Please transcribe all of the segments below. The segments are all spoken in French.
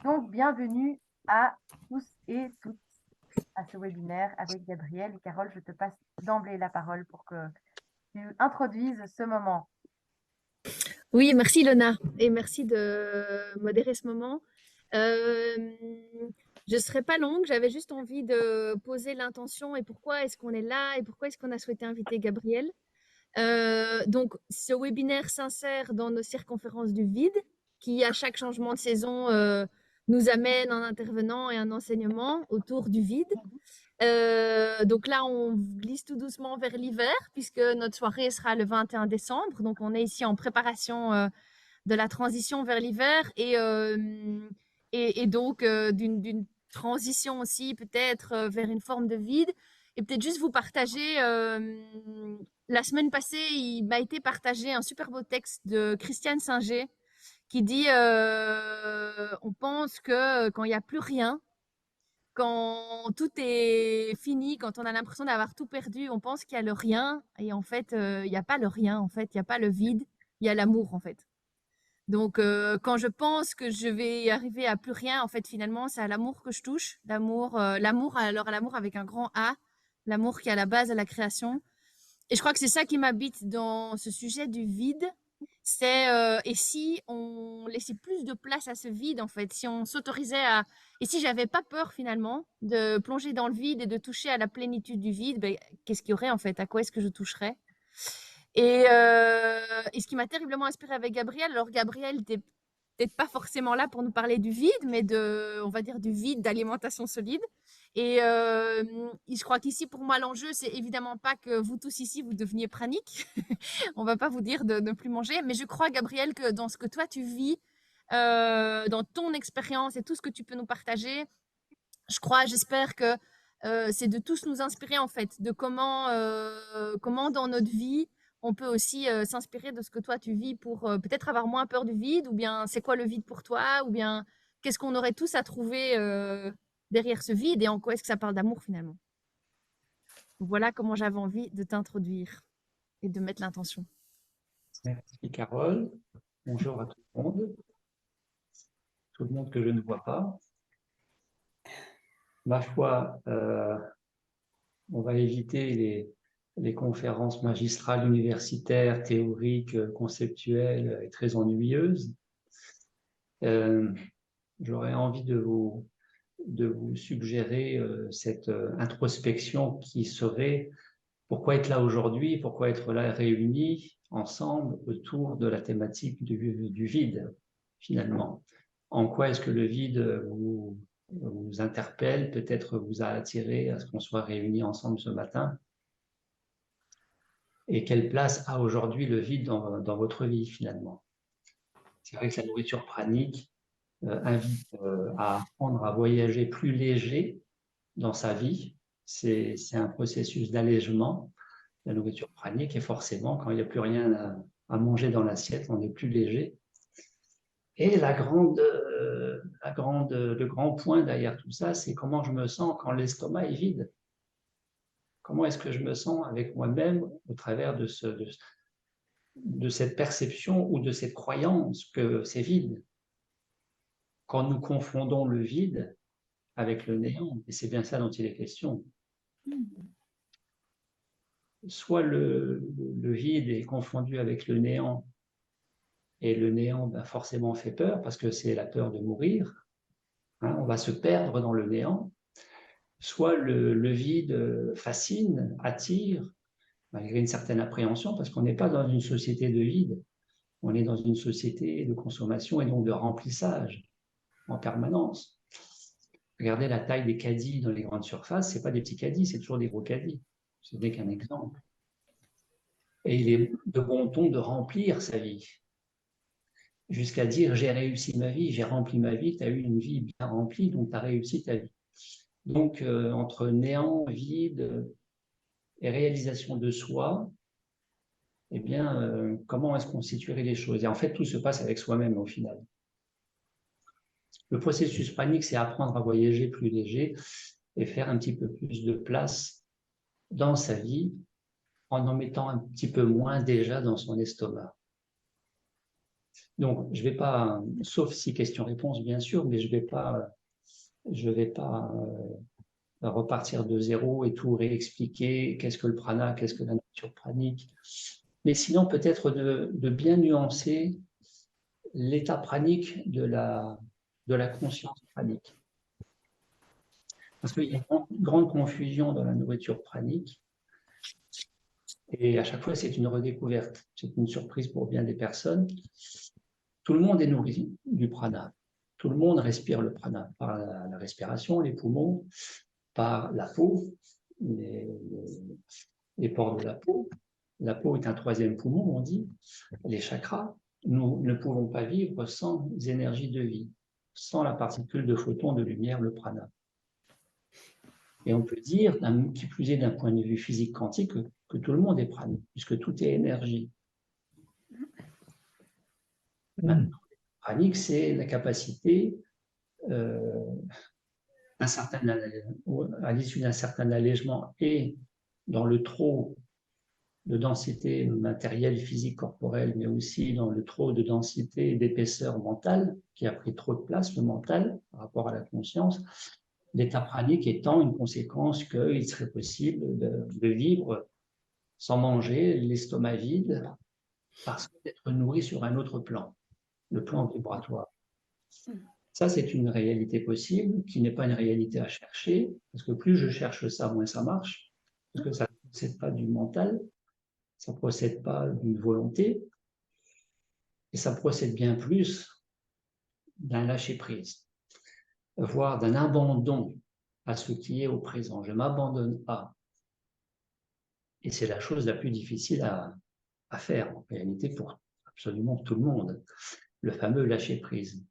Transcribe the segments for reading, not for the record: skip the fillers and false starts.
Donc, bienvenue à tous et toutes à ce webinaire avec Gabriel et Carole. Je te passe d'emblée la parole pour que tu introduises ce moment. Oui, merci Lona et merci de modérer ce moment. Je ne serai pas longue, j'avais juste envie de poser l'intention et pourquoi est-ce qu'on est là et pourquoi est-ce qu'on a souhaité inviter Gabriel. Donc, ce webinaire s'insère dans nos circonférences du vide qui, à chaque changement de saison, nous amène un intervenant et un enseignement autour du vide. Donc là, on glisse tout doucement vers l'hiver puisque notre soirée sera le 21 décembre. Donc, on est ici en préparation de la transition vers l'hiver et donc d'une transition aussi peut-être vers une forme de vide. Et peut-être juste vous partager, la semaine passée, il m'a été partagé un super beau texte de Christiane Singer qui dit on pense que quand il n'y a plus rien, quand tout est fini, quand on a l'impression d'avoir tout perdu, on pense qu'il y a le rien. Et en fait, il n'y a pas le rien, en fait, il n'y a pas le vide, il y a l'amour, en fait. Donc, quand je pense que je vais arriver à plus rien, en fait, finalement, c'est à l'amour que je touche. L'amour, alors à l'amour avec un grand A, l'amour qui est à la base de la création. Et je crois que c'est ça qui m'habite dans ce sujet du vide. C'est et si on laissait plus de place à ce vide, en fait, si on s'autorisait à, et si j'avais pas peur finalement de plonger dans le vide et de toucher à la plénitude du vide, ben, qu'est-ce qu'il y aurait en fait? À quoi est-ce que je toucherais? Et ce qui m'a terriblement inspiré avec Gabriel, alors Gabriel n'était peut-être pas forcément là pour nous parler du vide, mais on va dire du vide d'alimentation solide. Et je crois qu'ici, pour moi, l'enjeu, c'est évidemment pas que vous tous ici, vous deveniez praniques. On va pas vous dire de ne plus manger, mais je crois, Gabriel, que dans ce que toi tu vis, dans ton expérience et tout ce que tu peux nous partager, j'espère que c'est de tous nous inspirer en fait, de comment dans notre vie on peut aussi s'inspirer de ce que toi tu vis pour peut-être avoir moins peur du vide, ou bien c'est quoi le vide pour toi, ou bien qu'est-ce qu'on aurait tous à trouver derrière ce vide et en quoi est-ce que ça parle d'amour finalement. Voilà comment j'avais envie de t'introduire et de mettre l'intention. Merci Carole. Bonjour à tout le monde que je ne vois pas. Ma foi, on va éviter les conférences magistrales universitaires, théoriques, conceptuelles et très ennuyeuses. J'aurais envie de vous suggérer cette introspection qui serait pourquoi être là aujourd'hui, pourquoi être là réunis ensemble autour de la thématique du vide, finalement. En quoi est-ce que le vide vous interpelle, peut-être vous a attiré à ce qu'on soit réunis ensemble ce matin? Et quelle place a aujourd'hui le vide dans votre vie, finalement? C'est vrai que la nourriture pranique invite à apprendre à voyager plus léger dans sa vie. C'est un processus d'allègement, la nourriture pranique, et forcément, quand il n'y a plus rien à manger dans l'assiette, on est plus léger. Et le grand point derrière tout ça, c'est comment je me sens quand l'estomac est vide. Comment est-ce que je me sens avec moi-même au travers de cette perception ou de cette croyance que c'est vide. Quand nous confondons le vide avec le néant, et c'est bien ça dont il est question, soit le vide est confondu avec le néant, et le néant forcément fait peur parce que c'est la peur de mourir, hein, on va se perdre dans le néant, soit le vide fascine, attire, malgré une certaine appréhension, parce qu'on n'est pas dans une société de vide, on est dans une société de consommation et donc de remplissage en permanence. Regardez la taille des caddies dans les grandes surfaces, ce n'est pas des petits caddies, c'est toujours des gros caddies. Ce n'est qu'un exemple. Et il est de bon ton de remplir sa vie, jusqu'à dire j'ai réussi ma vie, j'ai rempli ma vie, tu as eu une vie bien remplie, donc tu as réussi ta vie. Donc, entre néant, vide et réalisation de soi, eh bien, comment est-ce qu'on situerait les choses? Et en fait, tout se passe avec soi-même au final. Le processus pranique, c'est apprendre à voyager plus léger et faire un petit peu plus de place dans sa vie en mettant un petit peu moins déjà dans son estomac. Donc, je ne vais pas, sauf si question-réponse, bien sûr, mais je vais pas repartir de zéro et tout réexpliquer, qu'est-ce que le prana, qu'est-ce que la nature pranique. Mais sinon, peut-être de bien nuancer l'état pranique de la conscience pranique. Parce qu'il y a une grande confusion dans la nourriture pranique. Et à chaque fois, c'est une redécouverte. C'est une surprise pour bien des personnes. Tout le monde est nourri du prana. Tout le monde respire le prana par la respiration, les poumons, par la peau, les pores de la peau. La peau est un troisième poumon, on dit. Les chakras. Nous ne pouvons pas vivre sans énergie de vie, sans la particule de photon de lumière, le prana. Et on peut dire, qui plus est d'un point de vue physique quantique, que tout le monde est pranique, puisque tout est énergie. Maintenant, pranique, c'est la capacité, à l'issue d'un certain allègement et dans le trop de densité matérielle, physique, corporelle, mais aussi dans le trop de densité et d'épaisseur mentale, qui a pris trop de place, le mental, par rapport à la conscience, l'état pranique étant une conséquence qu'il serait possible de vivre sans manger, l'estomac vide, parce que d'être nourri sur un autre plan, le plan vibratoire. Ça, c'est une réalité possible, qui n'est pas une réalité à chercher, parce que plus je cherche ça, moins ça marche, parce que ça ne procède pas du mental, ça ne procède pas d'une volonté, et ça procède bien plus d'un lâcher-prise, voire d'un abandon à ce qui est au présent. Je m'abandonne à. Et c'est la chose la plus difficile à faire, en réalité, pour absolument tout le monde. Le fameux lâcher-prise.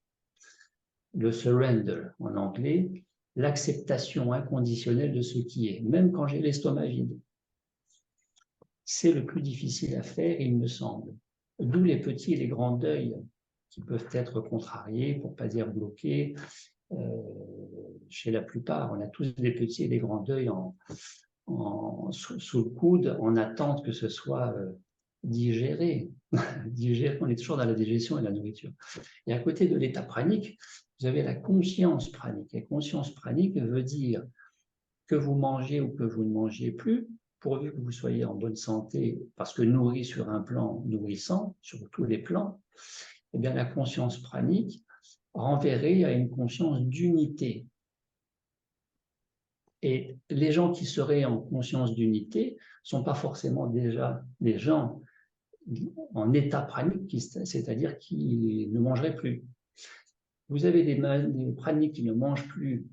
Le surrender, en anglais, l'acceptation inconditionnelle de ce qui est, même quand j'ai l'estomac vide. C'est le plus difficile à faire, il me semble. D'où les petits et les grands deuils qui peuvent être contrariés, pour ne pas dire bloqués. Chez la plupart, on a tous des petits et des grands deuils sous le coude, en attente que ce soit digéré. On est toujours dans la digestion et la nourriture. Et à côté de l'état pranique, vous avez la conscience pranique. Et conscience pranique veut dire que vous mangez ou que vous ne mangez plus, pourvu que vous soyez en bonne santé, parce que nourri sur un plan nourrissant, sur tous les plans, eh bien la conscience pranique renverrait à une conscience d'unité. Et les gens qui seraient en conscience d'unité ne sont pas forcément déjà des gens en état pranique, c'est-à-dire qui ne mangeraient plus. Vous avez des praniques qui ne mangent plus,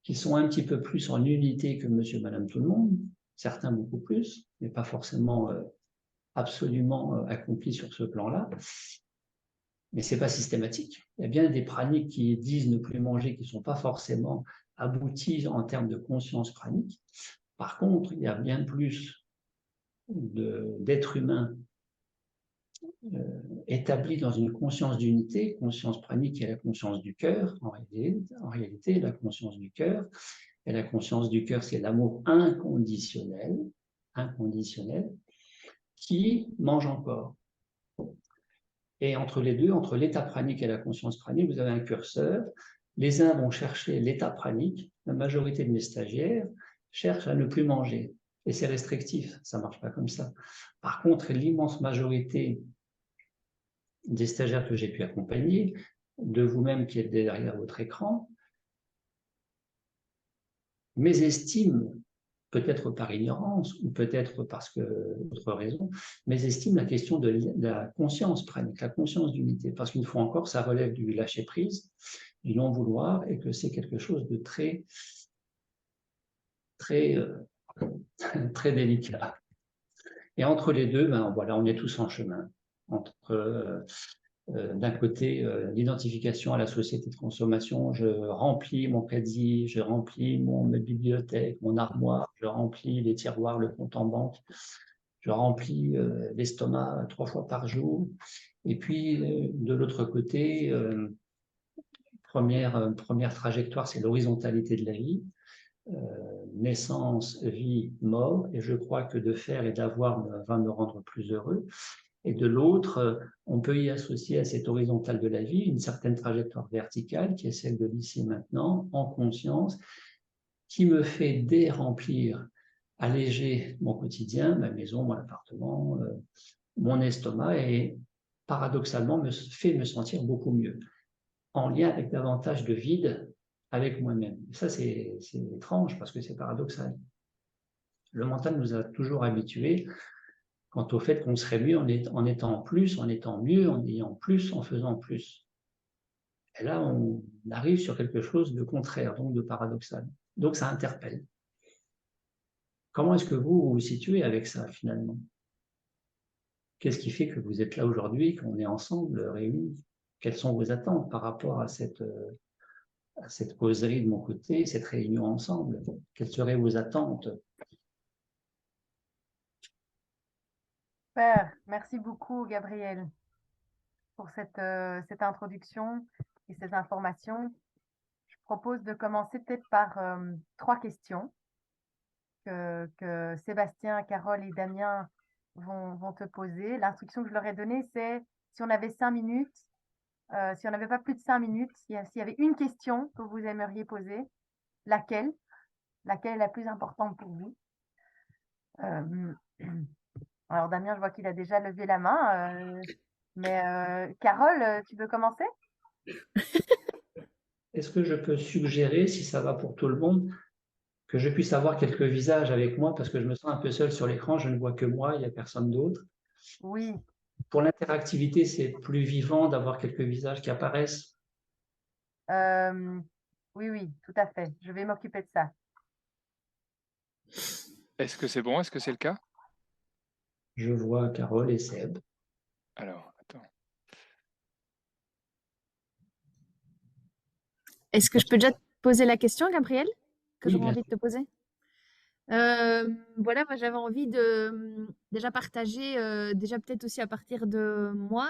qui sont un petit peu plus en unité que monsieur, madame, tout le monde, certains beaucoup plus, mais pas forcément absolument accomplis sur ce plan-là. Mais ce n'est pas systématique. Il y a bien des praniques qui disent ne plus manger, qui ne sont pas forcément aboutis en termes de conscience pranique. Par contre, il y a bien plus d'êtres humains établis dans une conscience d'unité. Conscience pranique est la conscience du cœur, en réalité, la conscience du cœur. Et la conscience du cœur, c'est l'amour inconditionnel, qui mange encore. Et entre les deux, entre l'état pranique et la conscience pranique, vous avez un curseur. Les uns vont chercher l'état pranique, la majorité de mes stagiaires cherchent à ne plus manger. Et c'est restrictif, ça ne marche pas comme ça. Par contre, l'immense majorité des stagiaires que j'ai pu accompagner, de vous-même qui êtes derrière votre écran, mésestiment, peut-être par ignorance ou peut-être parce que d'autres raisons, mésestiment la question de la conscience pranique, la conscience d'unité. Parce qu'une fois encore, ça relève du lâcher-prise, du non-vouloir, et que c'est quelque chose de très, très, très délicat. Et entre les deux, ben voilà, on est tous en chemin. Entre d'un côté, l'identification à la société de consommation, je remplis mon crédit, je remplis ma bibliothèque, mon armoire, je remplis les tiroirs, le compte en banque, je remplis l'estomac 3 fois par jour. Et puis, de l'autre côté, première trajectoire, c'est l'horizontalité de la vie. Naissance, vie, mort, et je crois que de faire et d'avoir va me rendre plus heureux. et de l'autre, on peut y associer à cette horizontale de la vie une certaine trajectoire verticale qui est celle de l'ici et maintenant, en conscience, qui me fait déremplir, alléger mon quotidien, ma maison, mon appartement, mon estomac, et paradoxalement me fait me sentir beaucoup mieux, en lien avec davantage de vide avec moi-même. Ça, c'est étrange parce que c'est paradoxal. Le mental nous a toujours habitués quant au fait qu'on serait mieux en étant plus, en étant mieux, en ayant plus, en faisant plus. Et là, on arrive sur quelque chose de contraire, donc de paradoxal. Donc ça interpelle. Comment est-ce que vous vous situez avec ça finalement? Qu'est-ce qui fait que vous êtes là aujourd'hui, qu'on est ensemble, réunis? Quelles sont vos attentes par rapport à cette causerie de mon côté, cette réunion ensemble? Quelles seraient vos attentes? Super, merci beaucoup Gabriel pour cette introduction et ces informations. Je propose de commencer peut-être par 3 questions que Sébastien, Carole et Damien vont te poser. L'instruction que je leur ai donnée, c'est si on avait 5 minutes, si on n'avait pas plus de 5 minutes, s'il y avait une question que vous aimeriez poser, laquelle? Laquelle est la plus importante pour vous? Euh, alors Damien, je vois qu'il a déjà levé la main, mais Carole, tu veux commencer? Est-ce que je peux suggérer, si ça va pour tout le monde, que je puisse avoir quelques visages avec moi parce que je me sens un peu seul sur l'écran, je ne vois que moi, il n'y a personne d'autre. Oui, Pour l'interactivité, c'est plus vivant d'avoir quelques visages qui apparaissent. euh, oui, oui, tout à fait. Je vais m'occuper de ça. Est-ce que c'est bon? Est-ce que c'est le cas? Je vois Carole et Seb. Alors, attends. Est-ce que je peux déjà te poser la question, Gabriel, que Oui, j'aurais bien envie de te poser? Voilà, moi j'avais envie de déjà partager, déjà peut-être aussi à partir de moi.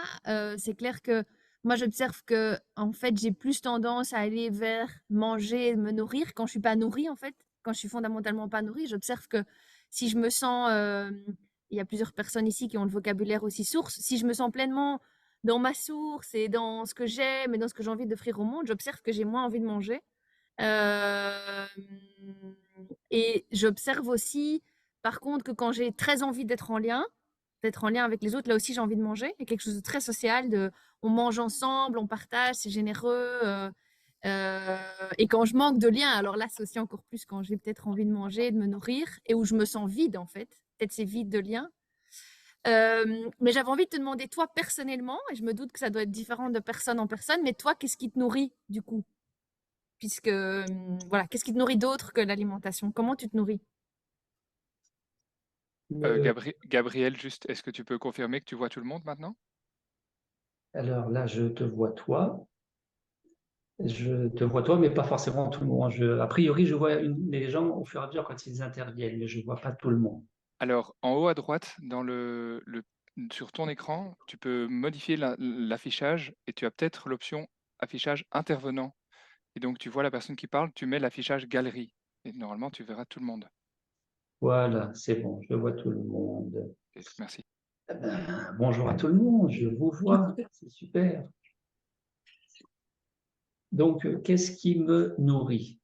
C'est clair que moi j'observe que en fait j'ai plus tendance à aller vers manger, me nourrir quand je suis pas nourrie en fait, quand je suis fondamentalement pas nourrie. J'observe que si je me sens, il y a plusieurs personnes ici qui ont le vocabulaire aussi source. Si je me sens pleinement dans ma source et dans ce que j'aime et dans ce que j'ai envie d'offrir au monde, j'observe que j'ai moins envie de manger. Euh, et j'observe aussi, par contre, que quand j'ai très envie d'être en lien avec les autres, là aussi j'ai envie de manger. Il y a quelque chose de très social, on mange ensemble, on partage, c'est généreux. Et quand je manque de lien, alors là c'est aussi encore plus quand j'ai peut-être envie de manger, de me nourrir, et où je me sens vide en fait. Peut-être c'est vide de lien. Mais j'avais envie de te demander, toi personnellement, et je me doute que ça doit être différent de personne en personne, mais toi, qu'est-ce qui te nourrit du coup? Puisque, voilà, qu'est-ce qui te nourrit d'autre que l'alimentation? Comment tu te nourris? Gabriel, juste, est-ce que tu peux confirmer que tu vois tout le monde maintenant? Alors là, je te vois toi. Je te vois toi, mais pas forcément tout le monde. A priori, je vois les gens au fur et à mesure quand ils interviennent, mais je ne vois pas tout le monde. Alors, en haut à droite, sur ton écran, tu peux modifier l'affichage et tu as peut-être l'option affichage intervenant. Et donc, tu vois la personne qui parle, tu mets l'affichage galerie. Et normalement, tu verras tout le monde. Voilà, c'est bon, je vois tout le monde. Merci. Eh ben, bonjour à tout le monde, je vous vois, c'est super. Donc, qu'est-ce qui me nourrit?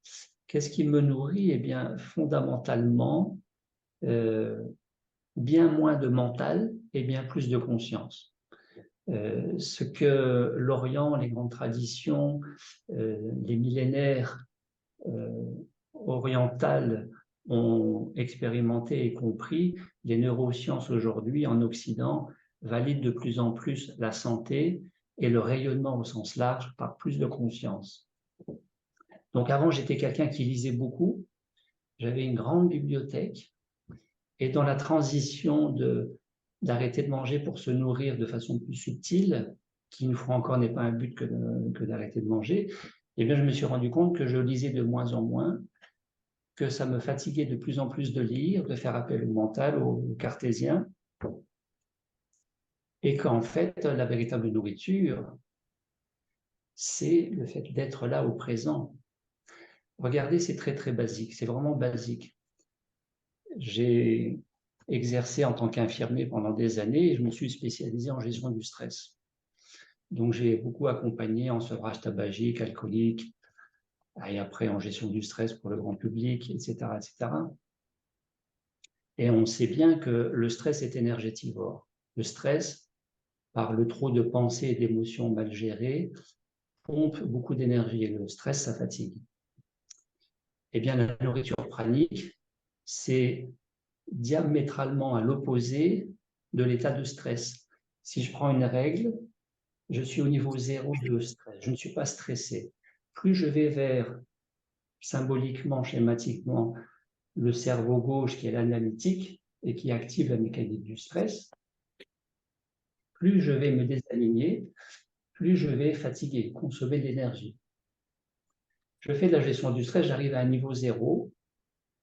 Qu'est-ce qui me nourrit? Eh bien, fondamentalement, bien moins de mental et bien plus de conscience. Ce que l'Orient, les grandes traditions, les millénaires orientales ont expérimenté et compris, les neurosciences aujourd'hui en Occident valident de plus en plus la santé et le rayonnement au sens large par plus de conscience. Donc avant, j'étais quelqu'un qui lisait beaucoup, j'avais une grande bibliothèque, et dans la transition d'arrêter de manger pour se nourrir de façon plus subtile, qui une fois encore n'est pas un but que d'arrêter de manger, eh bien, je me suis rendu compte que je lisais de moins en moins, que ça me fatiguait de plus en plus de lire, de faire appel au mental, au cartésien, et qu'en fait, la véritable nourriture, c'est le fait d'être là au présent. Regardez, c'est très très basique, c'est vraiment basique. J'ai exercé en tant qu'infirmier pendant des années et je me suis spécialisé en gestion du stress. Donc, j'ai beaucoup accompagné en sevrage tabagique, alcoolique, et après en gestion du stress pour le grand public, etc., etc. Et on sait bien que le stress est énergétivore. Le stress, par le trop de pensées et d'émotions mal gérées, pompe beaucoup d'énergie. Et le stress, ça fatigue. Eh bien, la nourriture pranique, c'est diamétralement à l'opposé de l'état de stress. Si je prends une règle, je suis au niveau 0 de stress. Je ne suis pas stressé. Plus je vais vers, symboliquement, schématiquement, le cerveau gauche qui est l'analytique et qui active la mécanique du stress, plus je vais me désaligner, plus je vais fatiguer, consommer de l'énergie. Je fais de la gestion du stress, j'arrive à un niveau 0,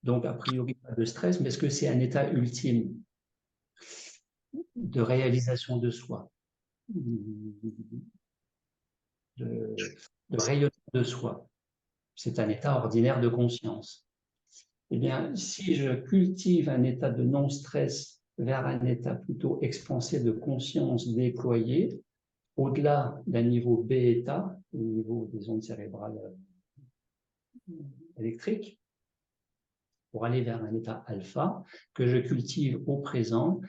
donc a priori pas de stress, mais est-ce que c'est un état ultime de réalisation de soi, de rayonnement de soi? C'est un état ordinaire de conscience. Eh bien, si je cultive un état de non-stress vers un état plutôt expansé de conscience déployée, au-delà d'un niveau bêta, au niveau des ondes cérébrales électriques, pour aller vers un état alpha, que je cultive au présent,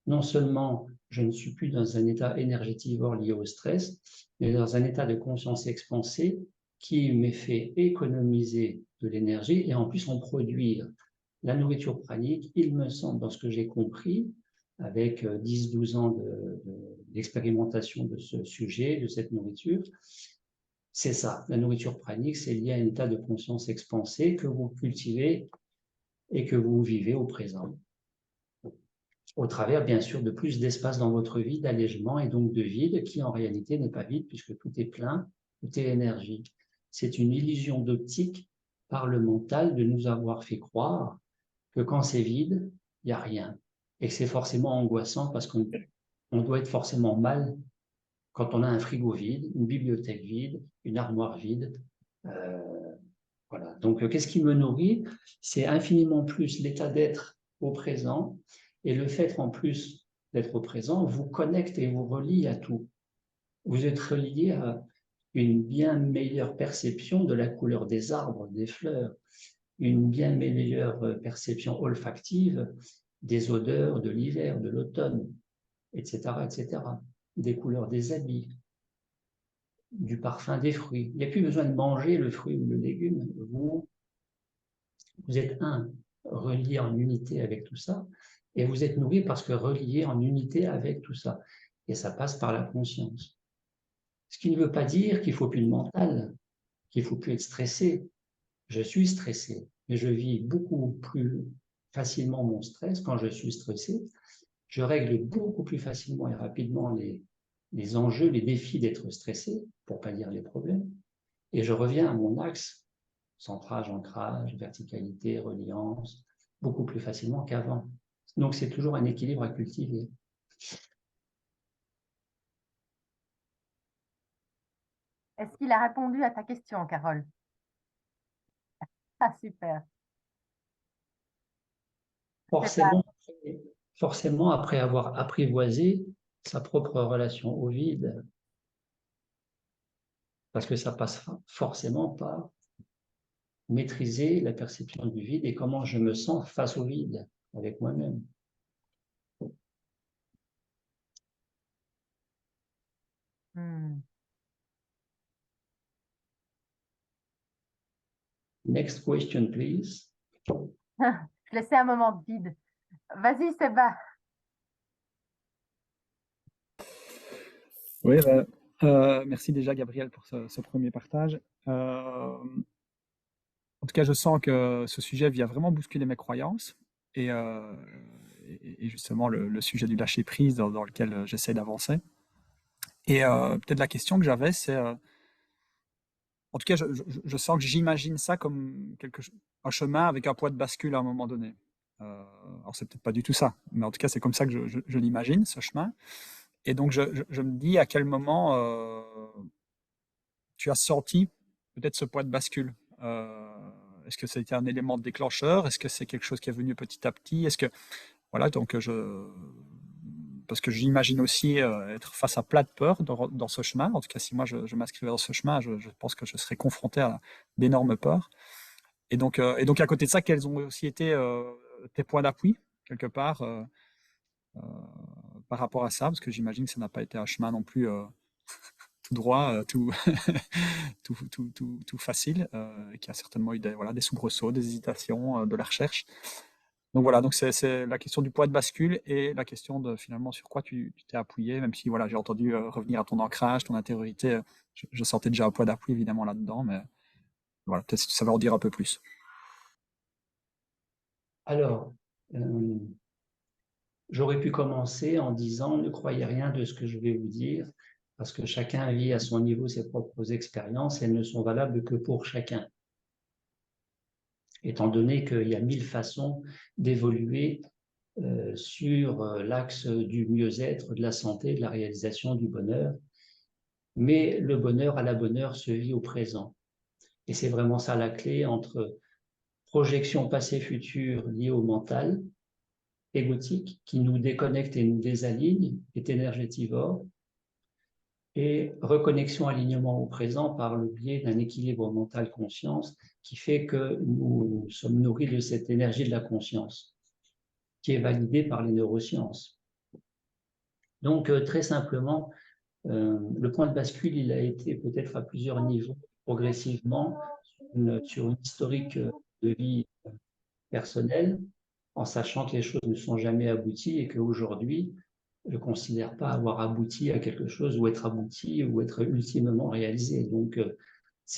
non seulement je ne suis plus dans un état énergétivore lié au stress, mais dans un état de conscience expansée qui m'est fait économiser de l'énergie et en plus en produire. La nourriture pranique, il me semble, dans ce que j'ai compris, avec 10-12 ans d'expérimentation de ce sujet, de cette nourriture, c'est ça. La nourriture pranique, c'est lié à un état de conscience expansé que vous cultivez et que vous vivez au présent, au travers, bien sûr, de plus d'espace dans votre vie, d'allègement et donc de vide, qui en réalité n'est pas vide puisque tout est plein, tout est énergie. C'est une illusion d'optique par le mental de nous avoir fait croire que quand c'est vide, il n'y a rien. Et que c'est forcément angoissant parce qu'on doit être forcément mal quand on a un frigo vide, une bibliothèque vide, une armoire vide. Voilà. Donc, qu'est-ce qui me nourrit? C'est infiniment plus l'état d'être au présent. Et le fait, en plus d'être au présent, vous connecte et vous relie à tout. Vous êtes relié à une bien meilleure perception de la couleur des arbres, des fleurs, une bien meilleure perception olfactive des odeurs de l'hiver, de l'automne, etc., etc., des couleurs des habits, du parfum des fruits. Il n'y a plus besoin de manger le fruit ou le légume. Vous êtes relié en unité avec tout ça, et vous êtes nourri parce que relié en unité avec tout ça. Et ça passe par la conscience. Ce qui ne veut pas dire qu'il ne faut plus de mental, qu'il ne faut plus être stressé. Je suis stressé, mais je vis beaucoup plus facilement mon stress quand je suis stressé. Je règle beaucoup plus facilement et rapidement les enjeux, les défis d'être stressé, pour ne pas dire les problèmes. Et je reviens à mon axe, centrage, ancrage, verticalité, reliance, beaucoup plus facilement qu'avant. Donc c'est toujours un équilibre à cultiver. Est-ce qu'il a répondu à ta question, Carole? Ah, super. Forcément, après avoir apprivoisé sa propre relation au vide, parce que ça passe forcément par maîtriser la perception du vide et comment je me sens face au vide avec moi-même. Next question, please. Je laissais un moment de vide. Vas-y, Seba. Oui, merci déjà, Gabriel, pour ce premier partage. En tout cas, je sens que ce sujet vient vraiment bousculer mes croyances et justement le sujet du lâcher-prise dans lequel j'essaie d'avancer. Et peut-être la question que j'avais, c'est... en tout cas, je sens que j'imagine ça comme un chemin avec un point de bascule à un moment donné. Alors, c'est peut-être pas du tout ça, mais en tout cas, c'est comme ça que je l'imagine, ce chemin. Et donc, je me dis à quel moment tu as senti peut-être ce point de bascule. Est-ce que ça a été un élément déclencheur? Est-ce que c'est quelque chose qui est venu petit à petit? Est-ce que voilà, donc parce que j'imagine aussi être face à plein de peurs dans ce chemin. En tout cas, si moi je m'inscrivais dans ce chemin, je pense que je serais confronté à d'énormes peurs. Et donc à côté de ça, quels ont aussi été tes points d'appui, quelque part, par rapport à ça? Parce que j'imagine que ça n'a pas été un chemin non plus tout droit, tout facile, qui a certainement eu des soubresauts, des hésitations, de la recherche. Donc voilà, donc c'est la question du point de bascule et la question de finalement sur quoi tu t'es appuyé, même si voilà, j'ai entendu revenir à ton ancrage, ton intériorité. Je sentais déjà un point d'appui évidemment là-dedans, mais voilà, peut-être si tu savais en dire un peu plus. Alors, j'aurais pu commencer en disant ne croyez rien de ce que je vais vous dire, parce que chacun vit à son niveau ses propres expériences et elles ne sont valables que pour chacun. Étant donné qu'il y a 1000 façons d'évoluer sur l'axe du mieux-être, de la santé, de la réalisation du bonheur. Mais le bonheur à la bonne heure se vit au présent. Et c'est vraiment ça la clé entre projection passé-futur liée au mental, égotique, qui nous déconnecte et nous désaligne, est énergétivore, et reconnexion, alignement au présent par le biais d'un équilibre mental-conscience qui fait que nous sommes nourris de cette énergie de la conscience, qui est validée par les neurosciences. Donc, très simplement, le point de bascule, il a été peut-être à plusieurs niveaux, progressivement, sur une historique de vie personnelle, en sachant que les choses ne sont jamais abouties et qu'aujourd'hui, je ne considère pas avoir abouti à quelque chose ou être abouti ou être ultimement réalisé. Donc,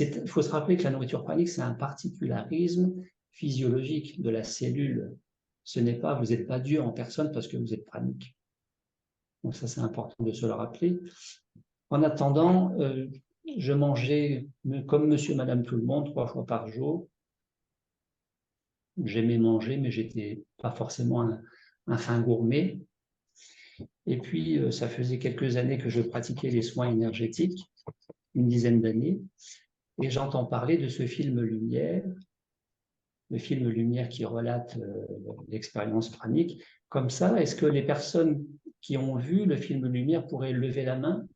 il faut se rappeler que la nourriture pranique, c'est un particularisme physiologique de la cellule. Ce n'est pas, vous n'êtes pas Dieu en personne parce que vous êtes pranique. Donc ça, c'est important de se le rappeler. En attendant, je mangeais comme monsieur, madame, tout le monde, 3 fois par jour. J'aimais manger, mais j'étais pas forcément un fin gourmet. Et puis, ça faisait quelques années que je pratiquais les soins énergétiques, une dizaine d'années, et j'entends parler de ce film Lumière, le film Lumière qui relate l'expérience pranique. Comme ça, est-ce que les personnes qui ont vu le film Lumière pourraient lever la main?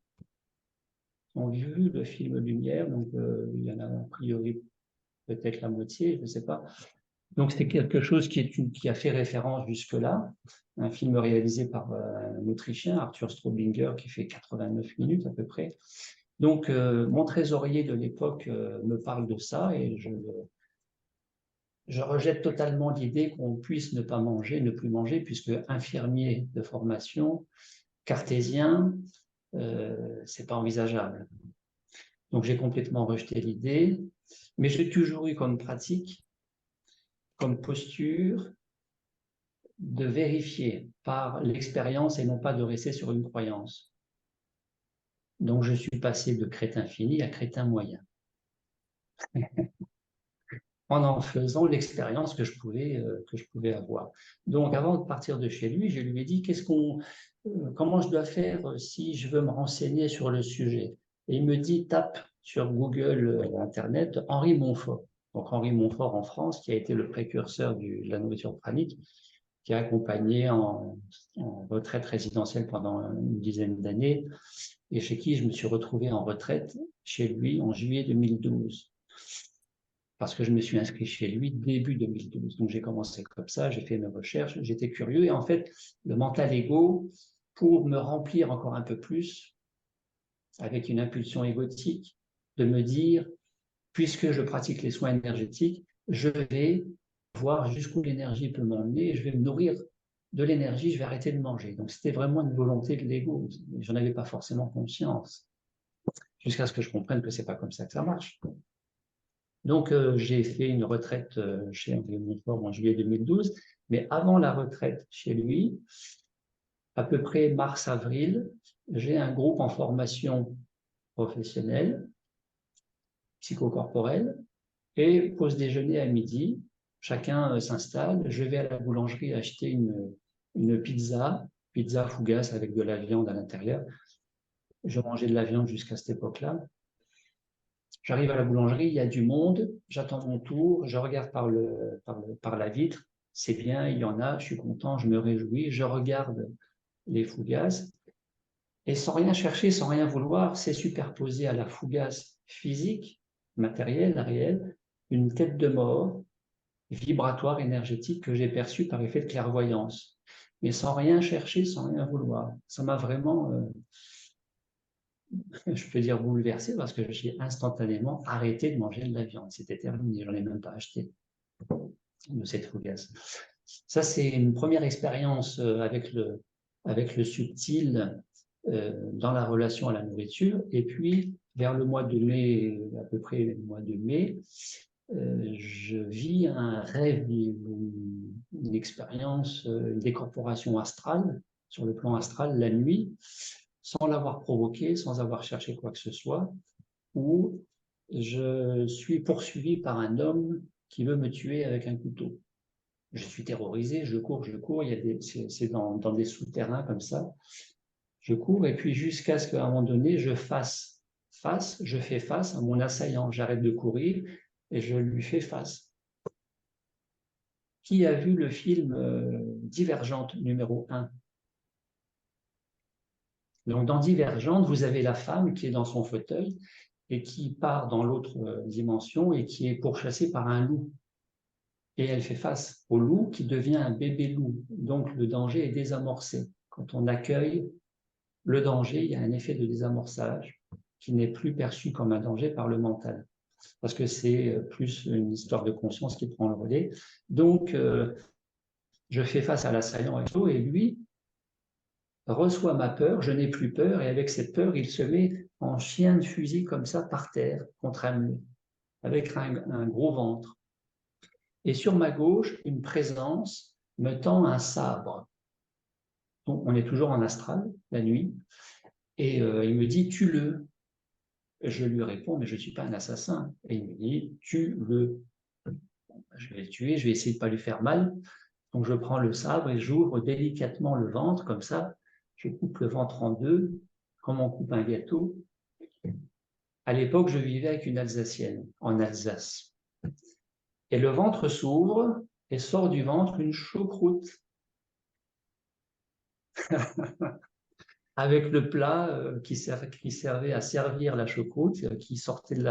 Ont vu le film Lumière, donc il y en a a priori peut-être la moitié, je ne sais pas. Donc c'est quelque chose qui a fait référence jusque-là, un film réalisé par un Autrichien, Arthur Straubinger, qui fait 89 minutes à peu près. Donc mon trésorier de l'époque me parle de ça et je rejette totalement l'idée qu'on puisse ne pas manger, ne plus manger, puisque infirmier de formation, cartésien, c'est pas envisageable. Donc j'ai complètement rejeté l'idée, mais j'ai toujours eu comme pratique, comme posture, de vérifier par l'expérience et non pas de rester sur une croyance. Donc je suis passé de crétin fini à crétin moyen, en faisant l'expérience que je pouvais avoir. Donc avant de partir de chez lui, je lui ai dit comment je dois faire si je veux me renseigner sur le sujet. Et il me dit, tape sur Google Internet Henri Montfort. Donc Henri Montfort en France, qui a été le précurseur de la nourriture pranique, qui a accompagné en retraite résidentielle pendant une dizaine d'années, et chez qui je me suis retrouvé en retraite chez lui en juillet 2012. Parce que je me suis inscrit chez lui début 2012. Donc j'ai commencé comme ça, j'ai fait mes recherches, j'étais curieux, et en fait, le mental égo, pour me remplir encore un peu plus, avec une impulsion égotique, de me dire, puisque je pratique les soins énergétiques, je vais voir jusqu'où l'énergie peut m'emmener, je vais me nourrir de l'énergie, je vais arrêter de manger. Donc c'était vraiment une volonté de l'ego. Je n'en avais pas forcément conscience, jusqu'à ce que je comprenne que c'est pas comme ça que ça marche. Donc j'ai fait une retraite chez Henri Montfort en juillet 2012, mais avant la retraite chez lui, à peu près mars-avril, j'ai un groupe en formation professionnelle, psychocorporelle, et pause déjeuner à midi, chacun s'installe, je vais à la boulangerie acheter une pizza fougasse avec de la viande à l'intérieur. Je mangeais de la viande jusqu'à cette époque-là. J'arrive à la boulangerie, il y a du monde, j'attends mon tour, je regarde par la vitre, c'est bien, il y en a, je suis content, je me réjouis, je regarde les fougasses, et sans rien chercher, sans rien vouloir, c'est superposé à la fougasse physique, matérielle, réelle, une tête de mort, vibratoire, énergétique, que j'ai perçue par effet de clairvoyance. Mais sans rien chercher, sans rien vouloir. Ça m'a vraiment, je peux dire, bouleversé, parce que j'ai instantanément arrêté de manger de la viande. C'était terminé, j'en ai même pas acheté de cette fougasse. Ça, c'est une première expérience avec le subtil dans la relation à la nourriture. Et puis, vers le mois de mai, à peu près le mois de mai, je vis un rêve, une expérience, une décorporation astrale, sur le plan astral, la nuit, sans l'avoir provoqué, sans avoir cherché quoi que ce soit, où je suis poursuivi par un homme qui veut me tuer avec un couteau. Je suis terrorisé, je cours, c'est dans des souterrains comme ça. Je cours et puis jusqu'à ce qu'à un moment donné, je fais face à mon assaillant. J'arrête de courir et je lui fais face. Qui a vu le film Divergente numéro 1? Donc dans Divergente, vous avez la femme qui est dans son fauteuil et qui part dans l'autre dimension et qui est pourchassée par un loup. Et elle fait face au loup qui devient un bébé loup. Donc le danger est désamorcé. Quand on accueille le danger, il y a un effet de désamorçage qui n'est plus perçu comme un danger par le mental. Parce que c'est plus une histoire de conscience qui prend le relais. Donc, je fais face à l'assaillant et lui reçoit ma peur, je n'ai plus peur, et avec cette peur, il se met en chien de fusil comme ça par terre, contre un mur, avec un gros ventre. Et sur ma gauche, une présence me tend un sabre. Donc, on est toujours en astral, la nuit, et il me dit « tue-le ». Je lui réponds « mais je ne suis pas un assassin ». Et il me dit « tue-le ». Je vais le tuer, je vais essayer de ne pas lui faire mal. Donc je prends le sabre et j'ouvre délicatement le ventre, comme ça. Je coupe le ventre en deux, comme on coupe un gâteau. À l'époque, je vivais avec une Alsacienne, en Alsace. Et le ventre s'ouvre et sort du ventre une choucroute. Avec le plat qui servait à servir la choucroute, qui sortait de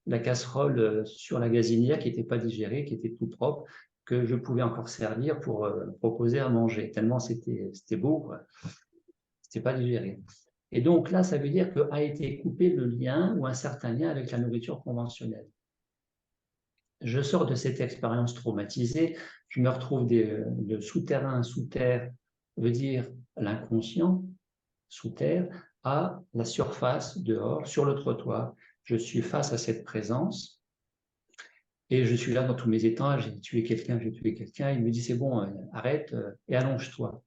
la casserole sur la gazinière, qui n'était pas digérée, qui était tout propre, que je pouvais encore servir pour proposer à manger, tellement c'était beau, c'était pas digéré. Et donc là, ça veut dire qu'a été coupé le lien ou un certain lien avec la nourriture conventionnelle. Je sors de cette expérience traumatisée, je me retrouve de souterrain sous terre, veut dire l'inconscient, sous terre, à la surface, dehors, sur le trottoir. Je suis face à cette présence et je suis là dans tous mes états. J'ai tué quelqu'un. Il me dit c'est bon, arrête et allonge-toi.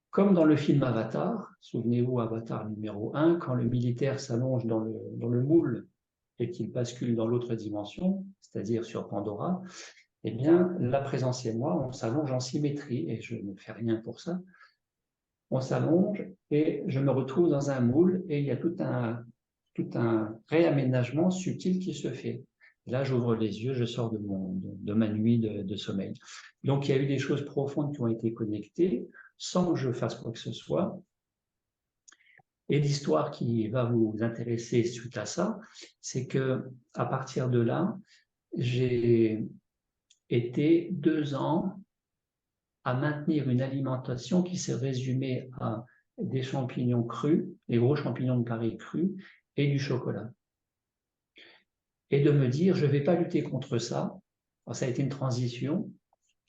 Comme dans le film Avatar, souvenez-vous, Avatar numéro 1, quand le militaire s'allonge dans le moule et qu'il bascule dans l'autre dimension, c'est-à-dire sur Pandora, eh bien, la présence et moi, on s'allonge en symétrie et je ne fais rien pour ça. On s'allonge et je me retrouve dans un moule et il y a tout un réaménagement subtil qui se fait. Et là, j'ouvre les yeux, je sors de ma nuit de sommeil. Donc, il y a eu des choses profondes qui ont été connectées sans que je fasse quoi que ce soit. Et l'histoire qui va vous intéresser suite à ça, c'est que à partir de là, j'ai été 2 ans à maintenir une alimentation qui s'est résumée à des champignons crus, des gros champignons de Paris crus, et du chocolat. Et de me dire, je ne vais pas lutter contre ça. Alors, ça a été une transition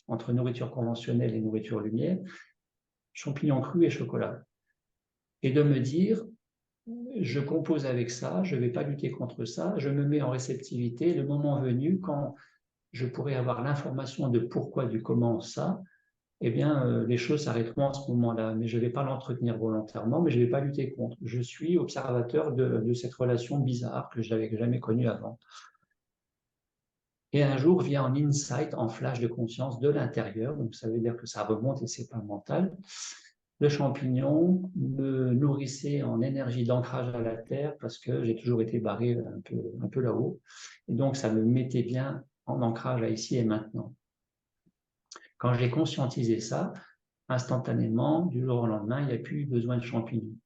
entre nourriture conventionnelle et nourriture lumière, champignons crus et chocolat. Et de me dire, je compose avec ça, je ne vais pas lutter contre ça, je me mets en réceptivité, le moment venu, quand je pourrai avoir l'information de pourquoi, du comment ça, eh bien, les choses s'arrêteront à ce moment-là. Mais je ne vais pas l'entretenir volontairement, mais je ne vais pas lutter contre. Je suis observateur de cette relation bizarre que je n'avais jamais connue avant. Et un jour vient en insight, en flash de conscience de l'intérieur, donc ça veut dire que ça remonte et ce n'est pas mental. Le champignon me nourrissait en énergie d'ancrage à la terre parce que j'ai toujours été barré un peu là-haut. Et donc, ça me mettait bien en ancrage à ici et maintenant. Quand j'ai conscientisé ça, instantanément, du jour au lendemain, il n'y a plus besoin de champignons.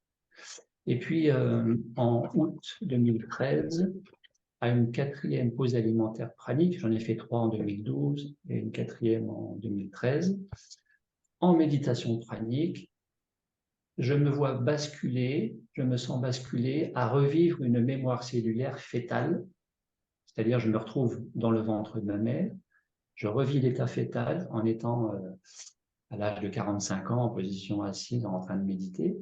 Et puis, en août 2013, à une 4e pause alimentaire pranique, j'en ai fait 3 en 2012 et une 4e en 2013, en méditation pranique, je me vois basculer, je me sens basculer à revivre une mémoire cellulaire fétale, c'est-à-dire je me retrouve dans le ventre de ma mère, je revis l'état fœtal en étant à l'âge de 45 ans en position assise en train de méditer,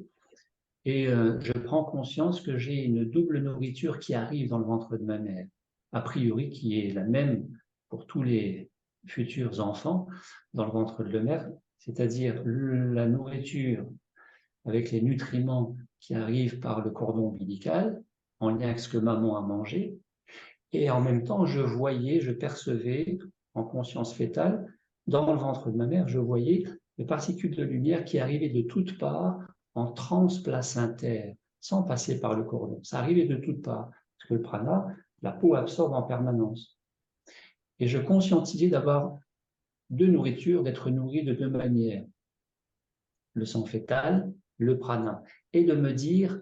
et je prends conscience que j'ai une double nourriture qui arrive dans le ventre de ma mère, a priori qui est la même pour tous les futurs enfants dans le ventre de la mère, c'est-à-dire la nourriture avec les nutriments qui arrivent par le cordon ombilical, en lien avec ce que maman a mangé, et en même temps, je percevais, en conscience fétale, dans le ventre de ma mère, je voyais des particules de lumière qui arrivaient de toutes parts en transplacentaire, sans passer par le cordon. Ça arrivait de toutes parts, parce que le prana, la peau absorbe en permanence. Et je conscientisais d'avoir deux nourritures, d'être nourri de deux manières, le sang fœtal, le prana, et de me dire,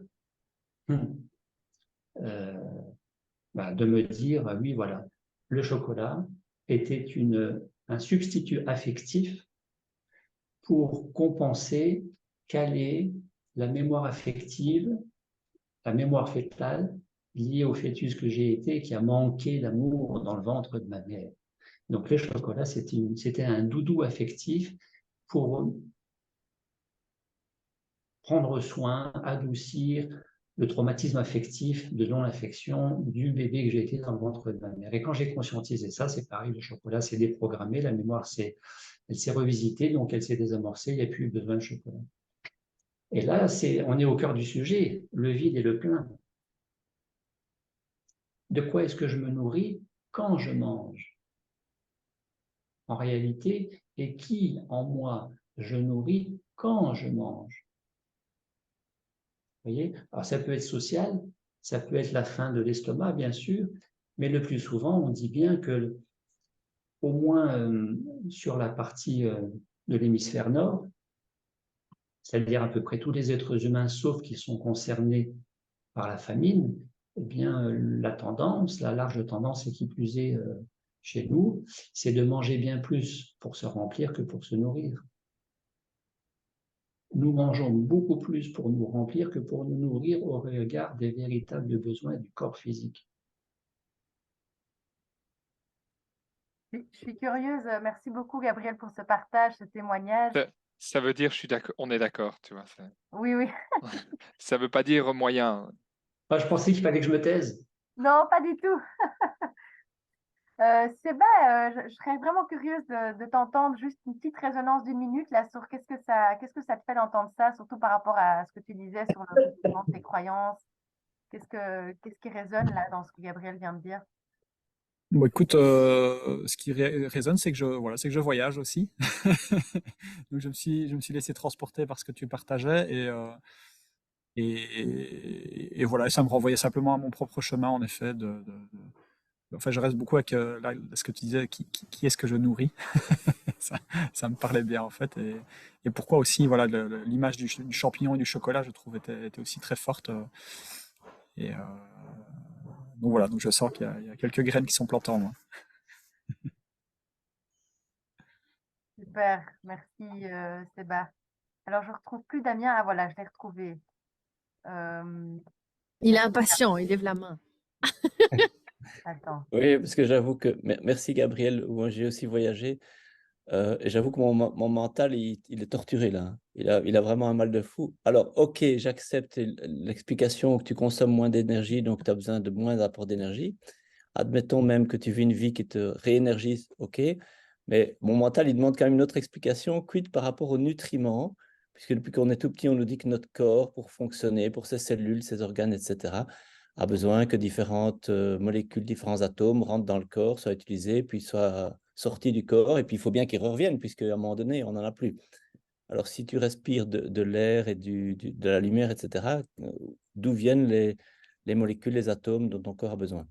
oui, voilà, le chocolat était un substitut affectif pour compenser, caler la mémoire affective, la mémoire fœtale liée au fœtus que j'ai été, qui a manqué d'amour dans le ventre de ma mère. Donc le chocolat, c'était un doudou affectif pour prendre soin, adoucir le traumatisme affectif de non-affection du bébé que j'ai été dans le ventre de ma mère. Et quand j'ai conscientisé ça, c'est pareil, le chocolat s'est déprogrammé, la mémoire elle s'est revisitée, donc elle s'est désamorcée, il n'y a plus besoin de chocolat. Et là, on est au cœur du sujet, le vide et le plein. De quoi est-ce que je me nourris quand je mange? En réalité, et qui en moi je nourris quand je mange? Vous voyez? Alors ça peut être social, ça peut être la faim de l'estomac, bien sûr, mais le plus souvent, on dit bien que, au moins sur la partie de l'hémisphère nord, c'est-à-dire à peu près tous les êtres humains, sauf qui sont concernés par la famine, eh bien, la large tendance, et qui plus est chez nous, c'est de manger bien plus pour se remplir que pour se nourrir. Nous mangeons beaucoup plus pour nous remplir que pour nous nourrir au regard des véritables besoins du corps physique. Je suis curieuse. Merci beaucoup, Gabriel, pour ce partage, ce témoignage. Ça veut dire on est d'accord, tu vois. Oui, oui. Ça veut pas dire moyen. Je pensais qu'il fallait que je me taise. Non, pas du tout. Seba, je serais vraiment curieuse de t'entendre, juste une petite résonance d'1 minute là sur qu'est-ce que ça te fait d'entendre ça, surtout par rapport à ce que tu disais sur le renouvellement de tes croyances. Qu'est-ce qui résonne là dans ce que Gabriel vient de dire? Bon, écoute, ce qui résonne, c'est que je voyage aussi. Donc je me suis laissé transporter par ce que tu partageais et voilà, ça me renvoyait simplement à mon propre chemin, en effet. Enfin, je reste beaucoup avec ce que tu disais, qui est-ce que je nourris? Ça me parlait bien, en fait. Et pourquoi aussi, voilà, l'image du champignon et du chocolat, je trouve, était aussi très forte. Et donc voilà, donc je sens qu'il y a quelques graines qui sont plantées en moi. Super, merci Seba. Alors je retrouve plus Damien. Ah voilà, je l'ai retrouvé. Il est impatient, il lève la main. Attends. Oui, parce que j'avoue que, merci Gabriel, moi j'ai aussi voyagé, et j'avoue que mon mental, il est torturé là, hein. Il a vraiment un mal de fou. Alors, ok, j'accepte l'explication que tu consommes moins d'énergie, donc tu as besoin de moins d'apport d'énergie. Admettons même que tu vis une vie qui te réénergise, ok, mais mon mental, il demande quand même une autre explication, quid par rapport aux nutriments, puisque depuis qu'on est tout petit, on nous dit que notre corps, pour fonctionner, pour ses cellules, ses organes, etc., a besoin que différentes molécules, différents atomes rentrent dans le corps, soient utilisés, puis soient sortis du corps, et puis il faut bien qu'ils reviennent, puisqu'à un moment donné, on n'en a plus. Alors, si tu respires de l'air et de la lumière, etc., d'où viennent les molécules, les atomes dont ton corps a besoin?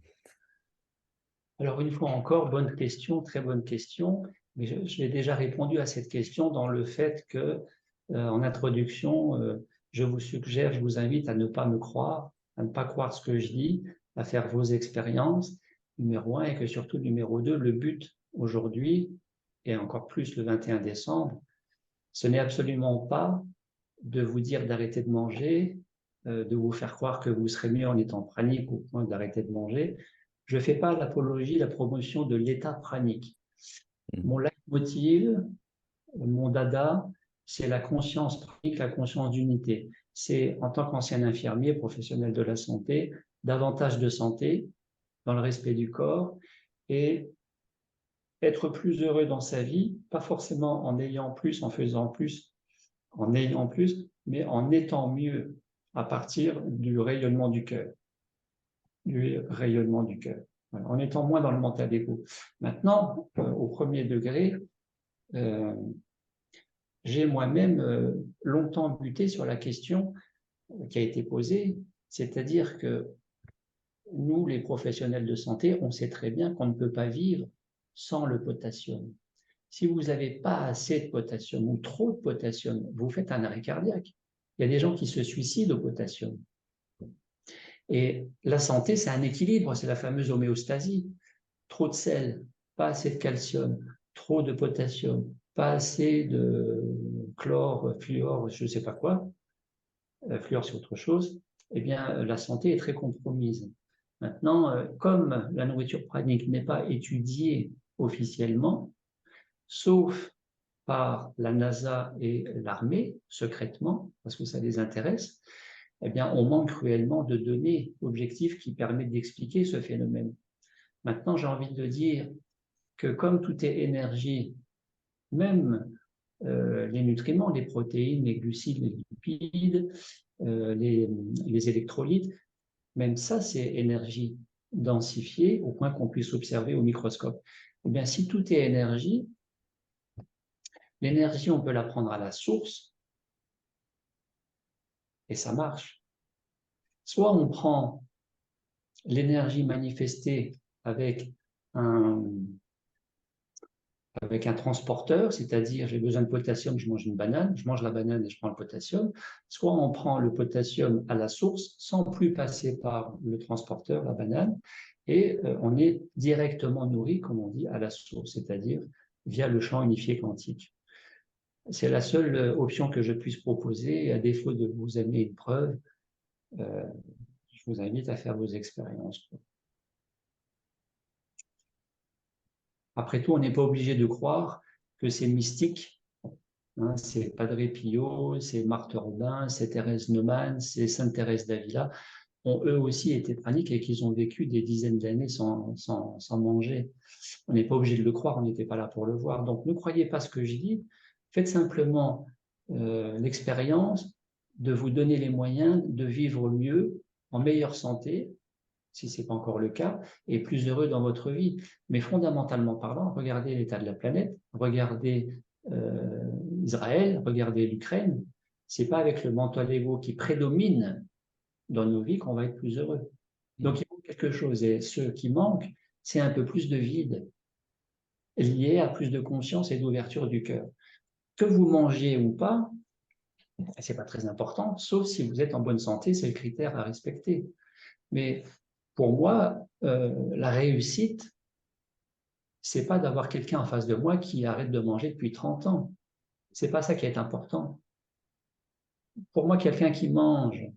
Alors, une fois encore, bonne question, très bonne question. Mais j'ai déjà répondu à cette question dans le fait que, en introduction, je vous invite à ne pas me croire, à ne pas croire ce que je dis, à faire vos expériences, numéro 1, et que surtout, numéro 2, le but aujourd'hui, et encore plus le 21 décembre, ce n'est absolument pas de vous dire d'arrêter de manger, de vous faire croire que vous serez mieux en étant pranique au point d'arrêter de manger. Je ne fais pas l'apologie, la promotion de l'état pranique. Mon leitmotiv, mon dada, c'est la conscience pranique, la conscience d'unité. C'est, en tant qu'ancien infirmier, professionnel de la santé, davantage de santé dans le respect du corps et être plus heureux dans sa vie, pas forcément en ayant plus, en faisant plus, en ayant plus, mais en étant mieux à partir du rayonnement du cœur. Du rayonnement du cœur. Voilà, en étant moins dans le mental égo. Maintenant, au premier degré, j'ai moi-même longtemps buté sur la question qui a été posée, c'est-à-dire que nous, les professionnels de santé, on sait très bien qu'on ne peut pas vivre sans le potassium. Si vous n'avez pas assez de potassium ou trop de potassium, vous faites un arrêt cardiaque. Il y a des gens qui se suicident au potassium. Et la santé, c'est un équilibre, c'est la fameuse homéostasie. Trop de sel, pas assez de calcium, trop de potassium, pas assez de chlore, fluor, je ne sais pas quoi, fluor c'est autre chose, eh bien la santé est très compromise. Maintenant, comme la nourriture pranique n'est pas étudiée officiellement, sauf par la NASA et l'armée, secrètement, parce que ça les intéresse, eh bien, on manque cruellement de données objectives qui permettent d'expliquer ce phénomène. Maintenant, j'ai envie de dire que comme tout est énergie, même les nutriments, les protéines, les glucides, les lipides, les électrolytes, même ça, c'est énergie densifiée au point qu'on puisse observer au microscope. Eh bien, si tout est énergie, l'énergie, on peut la prendre à la source et ça marche. Soit on prend l'énergie manifestée avec un transporteur, c'est-à-dire j'ai besoin de potassium, je mange une banane, je mange la banane et je prends le potassium, soit on prend le potassium à la source sans plus passer par le transporteur, la banane, et on est directement nourri, comme on dit, à la source, c'est-à-dire via le champ unifié quantique. C'est la seule option que je puisse proposer, et à défaut de vous amener une preuve, je vous invite à faire vos expériences. Après tout, on n'est pas obligé de croire que c'est mystique. Hein, c'est Padre Pio, c'est Marthe Robin, c'est Thérèse Neumann, c'est Sainte Thérèse d'Avila, ont eux aussi été praniques et qu'ils ont vécu des dizaines d'années sans manger. On n'est pas obligé de le croire, on n'était pas là pour le voir. Donc ne croyez pas ce que je dis, faites simplement l'expérience de vous donner les moyens de vivre mieux, en meilleure santé, si ce n'est pas encore le cas, et plus heureux dans votre vie. Mais fondamentalement parlant, regardez l'état de la planète, regardez Israël, regardez l'Ukraine. Ce n'est pas avec le mental égo qui prédomine dans nos vies qu'on va être plus heureux. Donc il manque quelque chose, et ce qui manque, c'est un peu plus de vide, lié à plus de conscience et d'ouverture du cœur. Que vous mangiez ou pas, ce n'est pas très important, sauf si vous êtes en bonne santé, c'est le critère à respecter. Mais pour moi, la réussite, c'est pas d'avoir quelqu'un en face de moi qui arrête de manger depuis 30 ans. C'est pas ça qui est important. Pour moi, quelqu'un qui mange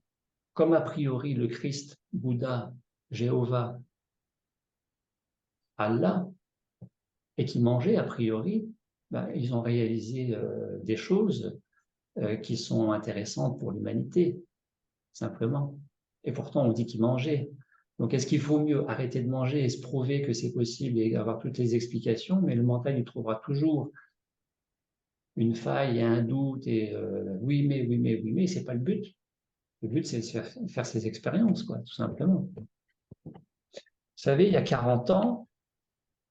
comme a priori le Christ, Bouddha, Jéhovah, Allah, et qui mangeait a priori, ben, ils ont réalisé des choses qui sont intéressantes pour l'humanité, simplement. Et pourtant, on dit qu'ils mangeaient. Donc, est-ce qu'il faut mieux arrêter de manger et se prouver que c'est possible et avoir toutes les explications, mais le mental, il trouvera toujours une faille et un doute et oui, mais, c'est pas le but. Le but, c'est de faire ces expériences, quoi, tout simplement. Vous savez, il y a 40 ans,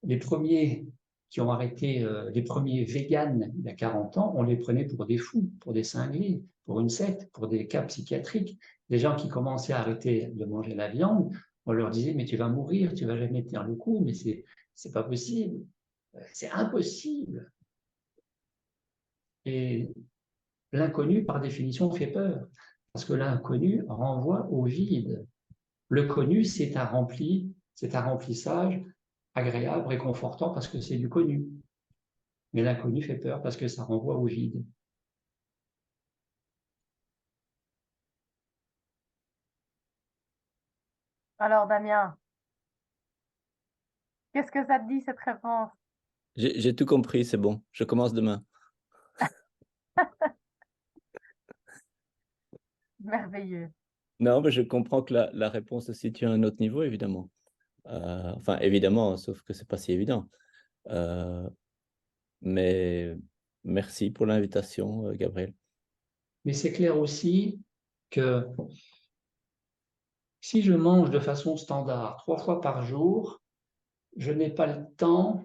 les premiers qui ont arrêté, les premiers véganes, il y a 40 ans, on les prenait pour des fous, pour des cinglés, pour une secte, pour des cas psychiatriques. Des gens qui commençaient à arrêter de manger la viande, on leur disait, mais tu vas mourir, tu vas jamais tenir le coup, mais c'est pas possible. C'est impossible. Et l'inconnu, par définition, fait peur, parce que l'inconnu renvoie au vide. Le connu, c'est un remplissage agréable, réconfortant, parce que c'est du connu. Mais l'inconnu fait peur, parce que ça renvoie au vide. Alors, Damien, qu'est-ce que ça te dit, cette réponse? J'ai tout compris, c'est bon. Je commence demain. Merveilleux. Non, mais je comprends que la réponse se situe à un autre niveau, évidemment. Enfin, évidemment, sauf que c'est pas si évident. Mais merci pour l'invitation, Gabriel. Mais c'est clair aussi que si je mange de façon standard 3 fois par jour, je n'ai pas le temps,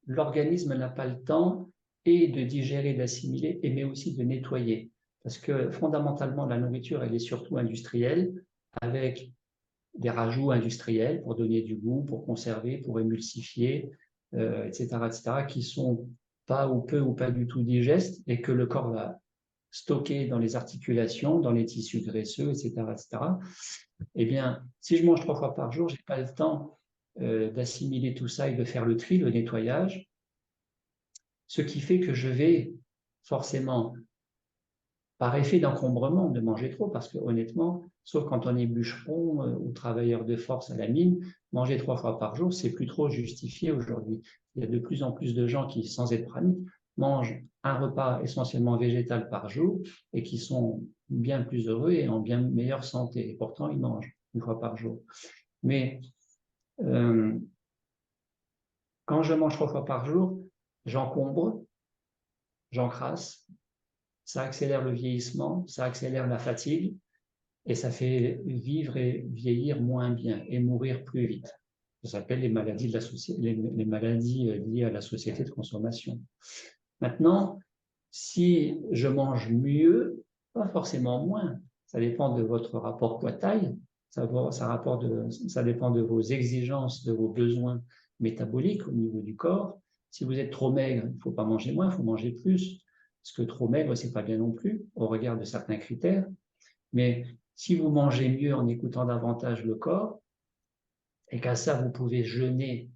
l'organisme n'a pas le temps et de digérer, d'assimiler, mais aussi de nettoyer. Parce que fondamentalement, la nourriture, elle est surtout industrielle, avec des rajouts industriels pour donner du goût, pour conserver, pour émulsifier, etc., etc., qui sont pas ou peu ou pas du tout digestes et que le corps va stocker dans les articulations, dans les tissus graisseux, etc., etc. Eh bien, si je mange 3 fois par jour, je n'ai pas le temps d'assimiler tout ça et de faire le tri, le nettoyage, ce qui fait que je vais forcément, par effet d'encombrement, de manger trop, parce que honnêtement, sauf quand on est bûcheron ou travailleur de force à la mine, manger 3 fois par jour, c'est plus trop justifié aujourd'hui. Il y a de plus en plus de gens qui, sans être praniques, mangent un repas essentiellement végétal par jour et qui sont bien plus heureux et en bien meilleure santé. Et pourtant, ils mangent 1 fois par jour. Mais quand je mange 3 fois par jour, j'encombre, j'encrasse, ça accélère le vieillissement, ça accélère la fatigue et ça fait vivre et vieillir moins bien et mourir plus vite. Ça s'appelle les maladies, les maladies liées à la société de consommation. Maintenant, si je mange mieux, pas forcément moins, ça dépend de votre rapport poids-taille, ça dépend de vos exigences, de vos besoins métaboliques au niveau du corps. Si vous êtes trop maigre, il ne faut pas manger moins, il faut manger plus. Parce que trop maigre, ce n'est pas bien non plus, au regard de certains critères. Mais si vous mangez mieux en écoutant davantage le corps, et qu'à ça, vous pouvez jeûner,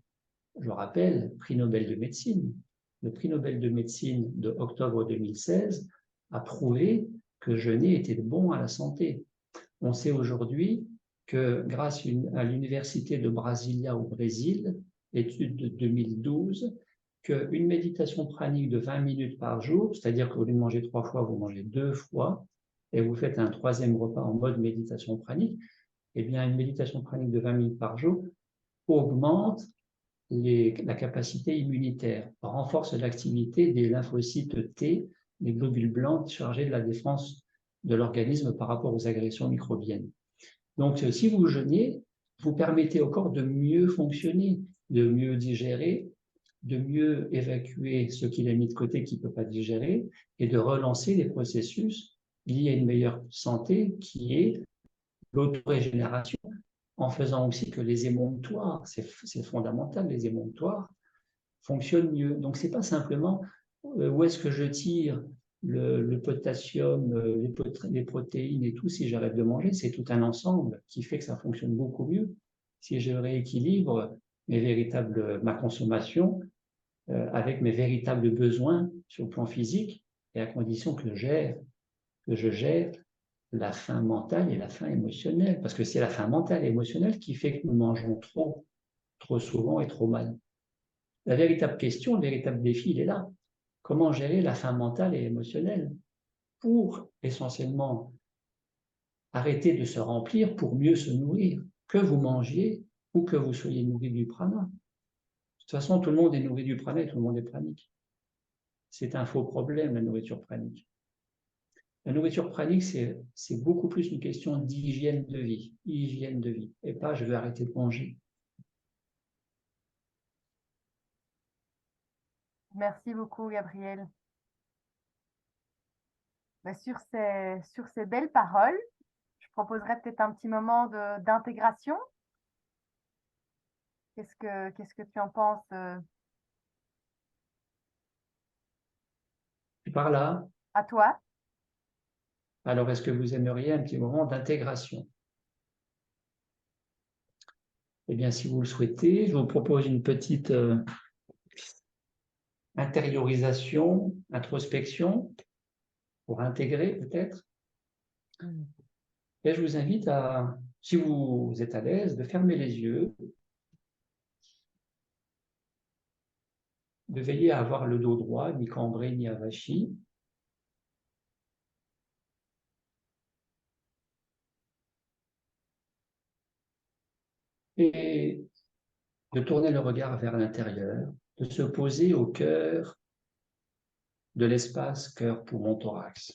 je rappelle, prix Nobel de médecine. Le prix Nobel de médecine de octobre 2016 a prouvé que jeûner était bon à la santé. On sait aujourd'hui que grâce à l'université de Brasilia au Brésil, étude de 2012, qu'une méditation pranique de 20 minutes par jour, c'est-à-dire qu'au lieu de manger 3 fois, vous mangez 2 fois, et vous faites un 3e repas en mode méditation pranique, eh bien, une méditation pranique de 20 minutes par jour augmente la capacité immunitaire, renforce l'activité des lymphocytes T, les globules blancs chargés de la défense de l'organisme par rapport aux agressions microbiennes. Donc, si vous jeûnez, vous permettez au corps de mieux fonctionner, de mieux digérer, de mieux évacuer ce qu'il a mis de côté qui ne peut pas digérer et de relancer les processus liés à une meilleure santé qui est l'autorégénération, en faisant aussi que les émonctoires, c'est fondamental, les émonctoires fonctionnent mieux. Donc, ce n'est pas simplement où est-ce que je tire le potassium, les protéines et tout si j'arrête de manger, c'est tout un ensemble qui fait que ça fonctionne beaucoup mieux. Si je rééquilibre ma consommation avec mes véritables besoins sur le plan physique, et à condition que je gère la faim mentale et la faim émotionnelle, parce que c'est la faim mentale et émotionnelle qui fait que nous mangeons trop souvent et trop mal. La véritable question, le véritable défi, il est là. Comment gérer la faim mentale et émotionnelle pour essentiellement arrêter de se remplir pour mieux se nourrir, que vous mangiez ou que vous soyez nourri du prana. De toute façon, tout le monde est nourri du prana et tout le monde est pranique. C'est un faux problème, la nourriture pranique. La nourriture pranique, c'est beaucoup plus une question d'hygiène de vie, et pas je veux arrêter de manger. Merci beaucoup, Gabriel. Sur ces belles paroles, je proposerais peut-être un petit moment d'intégration. Qu'est-ce que tu en penses, par là. À toi. Alors, est-ce que vous aimeriez un petit moment d'intégration? Eh bien, si vous le souhaitez, je vous propose une petite intériorisation, introspection, pour intégrer peut-être. Et je vous invite à, si vous êtes à l'aise, de fermer les yeux, de veiller à avoir le dos droit, ni cambré, ni avachi. Et de tourner le regard vers l'intérieur, de se poser au cœur de l'espace cœur-poumon-thorax.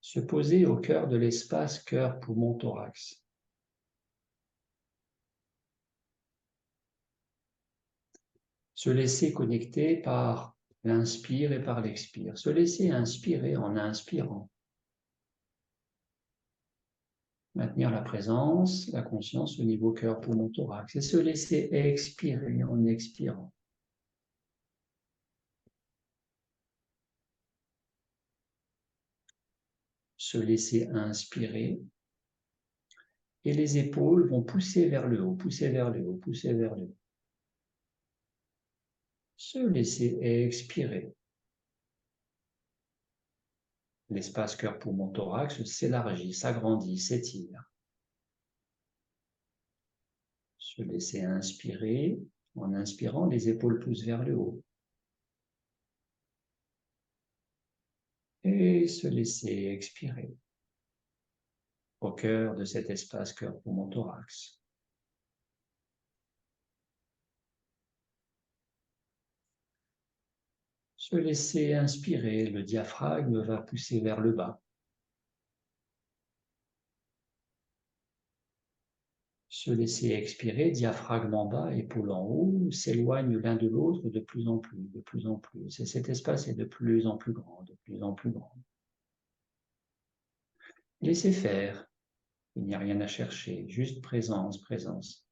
Se poser au cœur de l'espace cœur-poumon-thorax. Se laisser connecter par l'inspire et par l'expire. Se laisser inspirer en inspirant. Maintenir la présence, la conscience au niveau cœur-poumon-thorax. Et se laisser expirer en expirant. Se laisser inspirer. Et les épaules vont pousser vers le haut, pousser vers le haut, pousser vers le haut. Se laisser expirer. L'espace cœur-poumon-thorax s'élargit, s'agrandit, s'étire. Se laisser inspirer. En inspirant, les épaules poussent vers le haut. Et se laisser expirer. Au cœur de cet espace cœur-poumon-thorax. Se laisser inspirer, le diaphragme va pousser vers le bas. Se laisser expirer, diaphragme en bas, épaule en haut, s'éloigne l'un de l'autre de plus en plus, de plus en plus. Et cet espace est de plus en plus grand, de plus en plus grand. Laissez faire, il n'y a rien à chercher, juste présence, présence.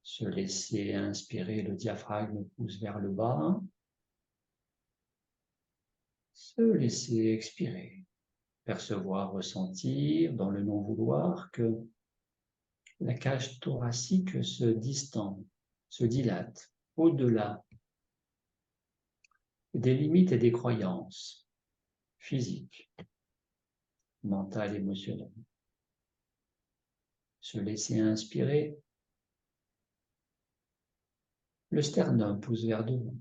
Se laisser inspirer, le diaphragme pousse vers le bas. Se laisser expirer, percevoir, ressentir dans le non-vouloir que la cage thoracique se distend, se dilate au-delà des limites et des croyances physiques, mentales, émotionnelles. Se laisser inspirer, le sternum pousse vers devant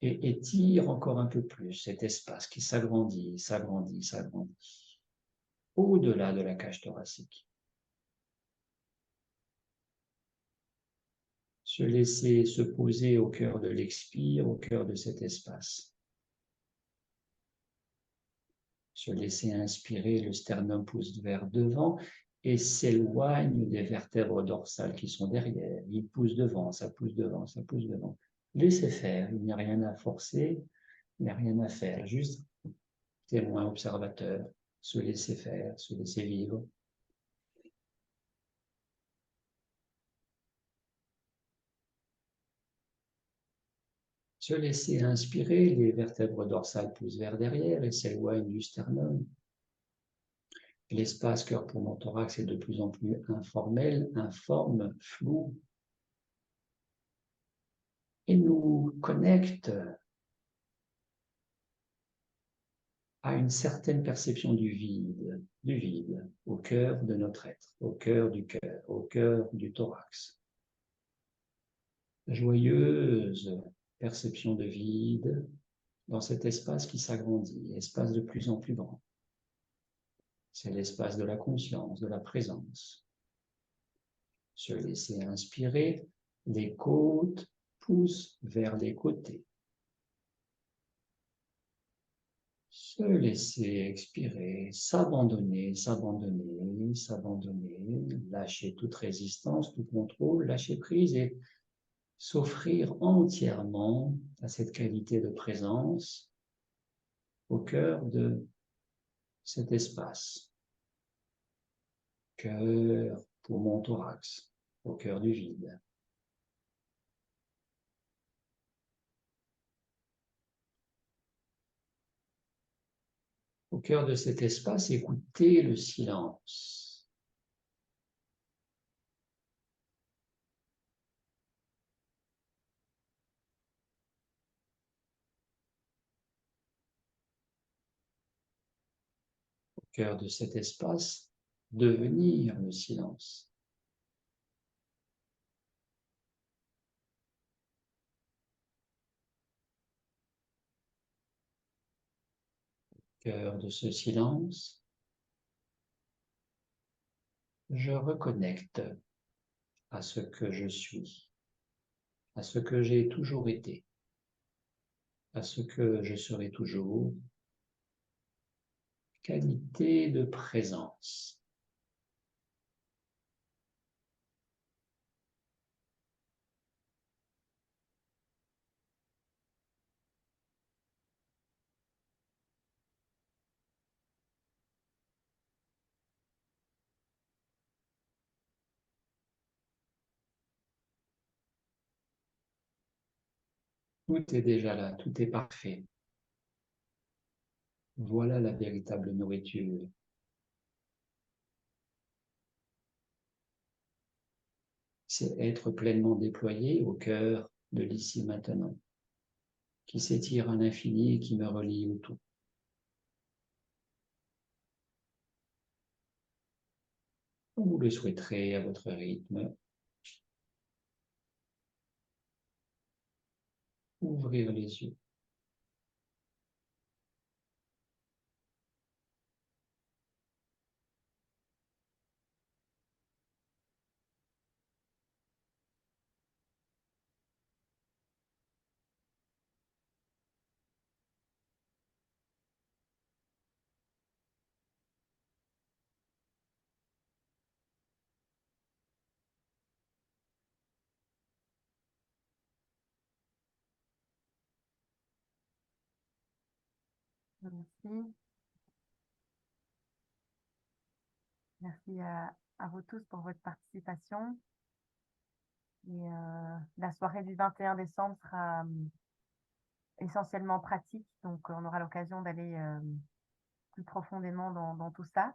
et étire encore un peu plus cet espace qui s'agrandit, s'agrandit, s'agrandit, au-delà de la cage thoracique. Se laisser se poser au cœur de l'expire, au cœur de cet espace. Se laisser inspirer, le sternum pousse vers devant et s'éloigne des vertèbres dorsales qui sont derrière. Il pousse devant, ça pousse devant, ça pousse devant. Laissez faire, il n'y a rien à forcer, il n'y a rien à faire, juste témoin, observateur, se laisser faire, se laisser vivre. Se laisser inspirer, les vertèbres dorsales poussent vers derrière et s'éloignent du sternum. L'espace cœur-poumon-thorax est de plus en plus informel, informe, flou, et nous connecte à une certaine perception du vide, au cœur de notre être, au cœur du thorax. Joyeuse perception de vide dans cet espace qui s'agrandit, espace de plus en plus grand. C'est l'espace de la conscience, de la présence. Se laisser inspirer, les côtes poussent vers les côtés. Se laisser expirer, s'abandonner, s'abandonner, s'abandonner, lâcher toute résistance, tout contrôle, lâcher prise et s'offrir entièrement à cette qualité de présence au cœur de cet espace. Cœur, poumon, thorax, au cœur du vide. Au cœur de cet espace, écoutez le silence. Au cœur de cet espace, devenir le silence. Au cœur de ce silence, je reconnecte à ce que je suis, à ce que j'ai toujours été, à ce que je serai toujours, qualité de présence. Tout est déjà là, tout est parfait. Voilà la véritable nourriture. C'est être pleinement déployé au cœur de l'ici maintenant, qui s'étire à l'infini et qui me relie au tout. Comme vous le souhaiterez à votre rythme. Ouvrir les yeux. Merci. Merci à vous tous pour votre participation. Et la soirée du 21 décembre sera essentiellement pratique, donc on aura l'occasion d'aller plus profondément dans tout ça.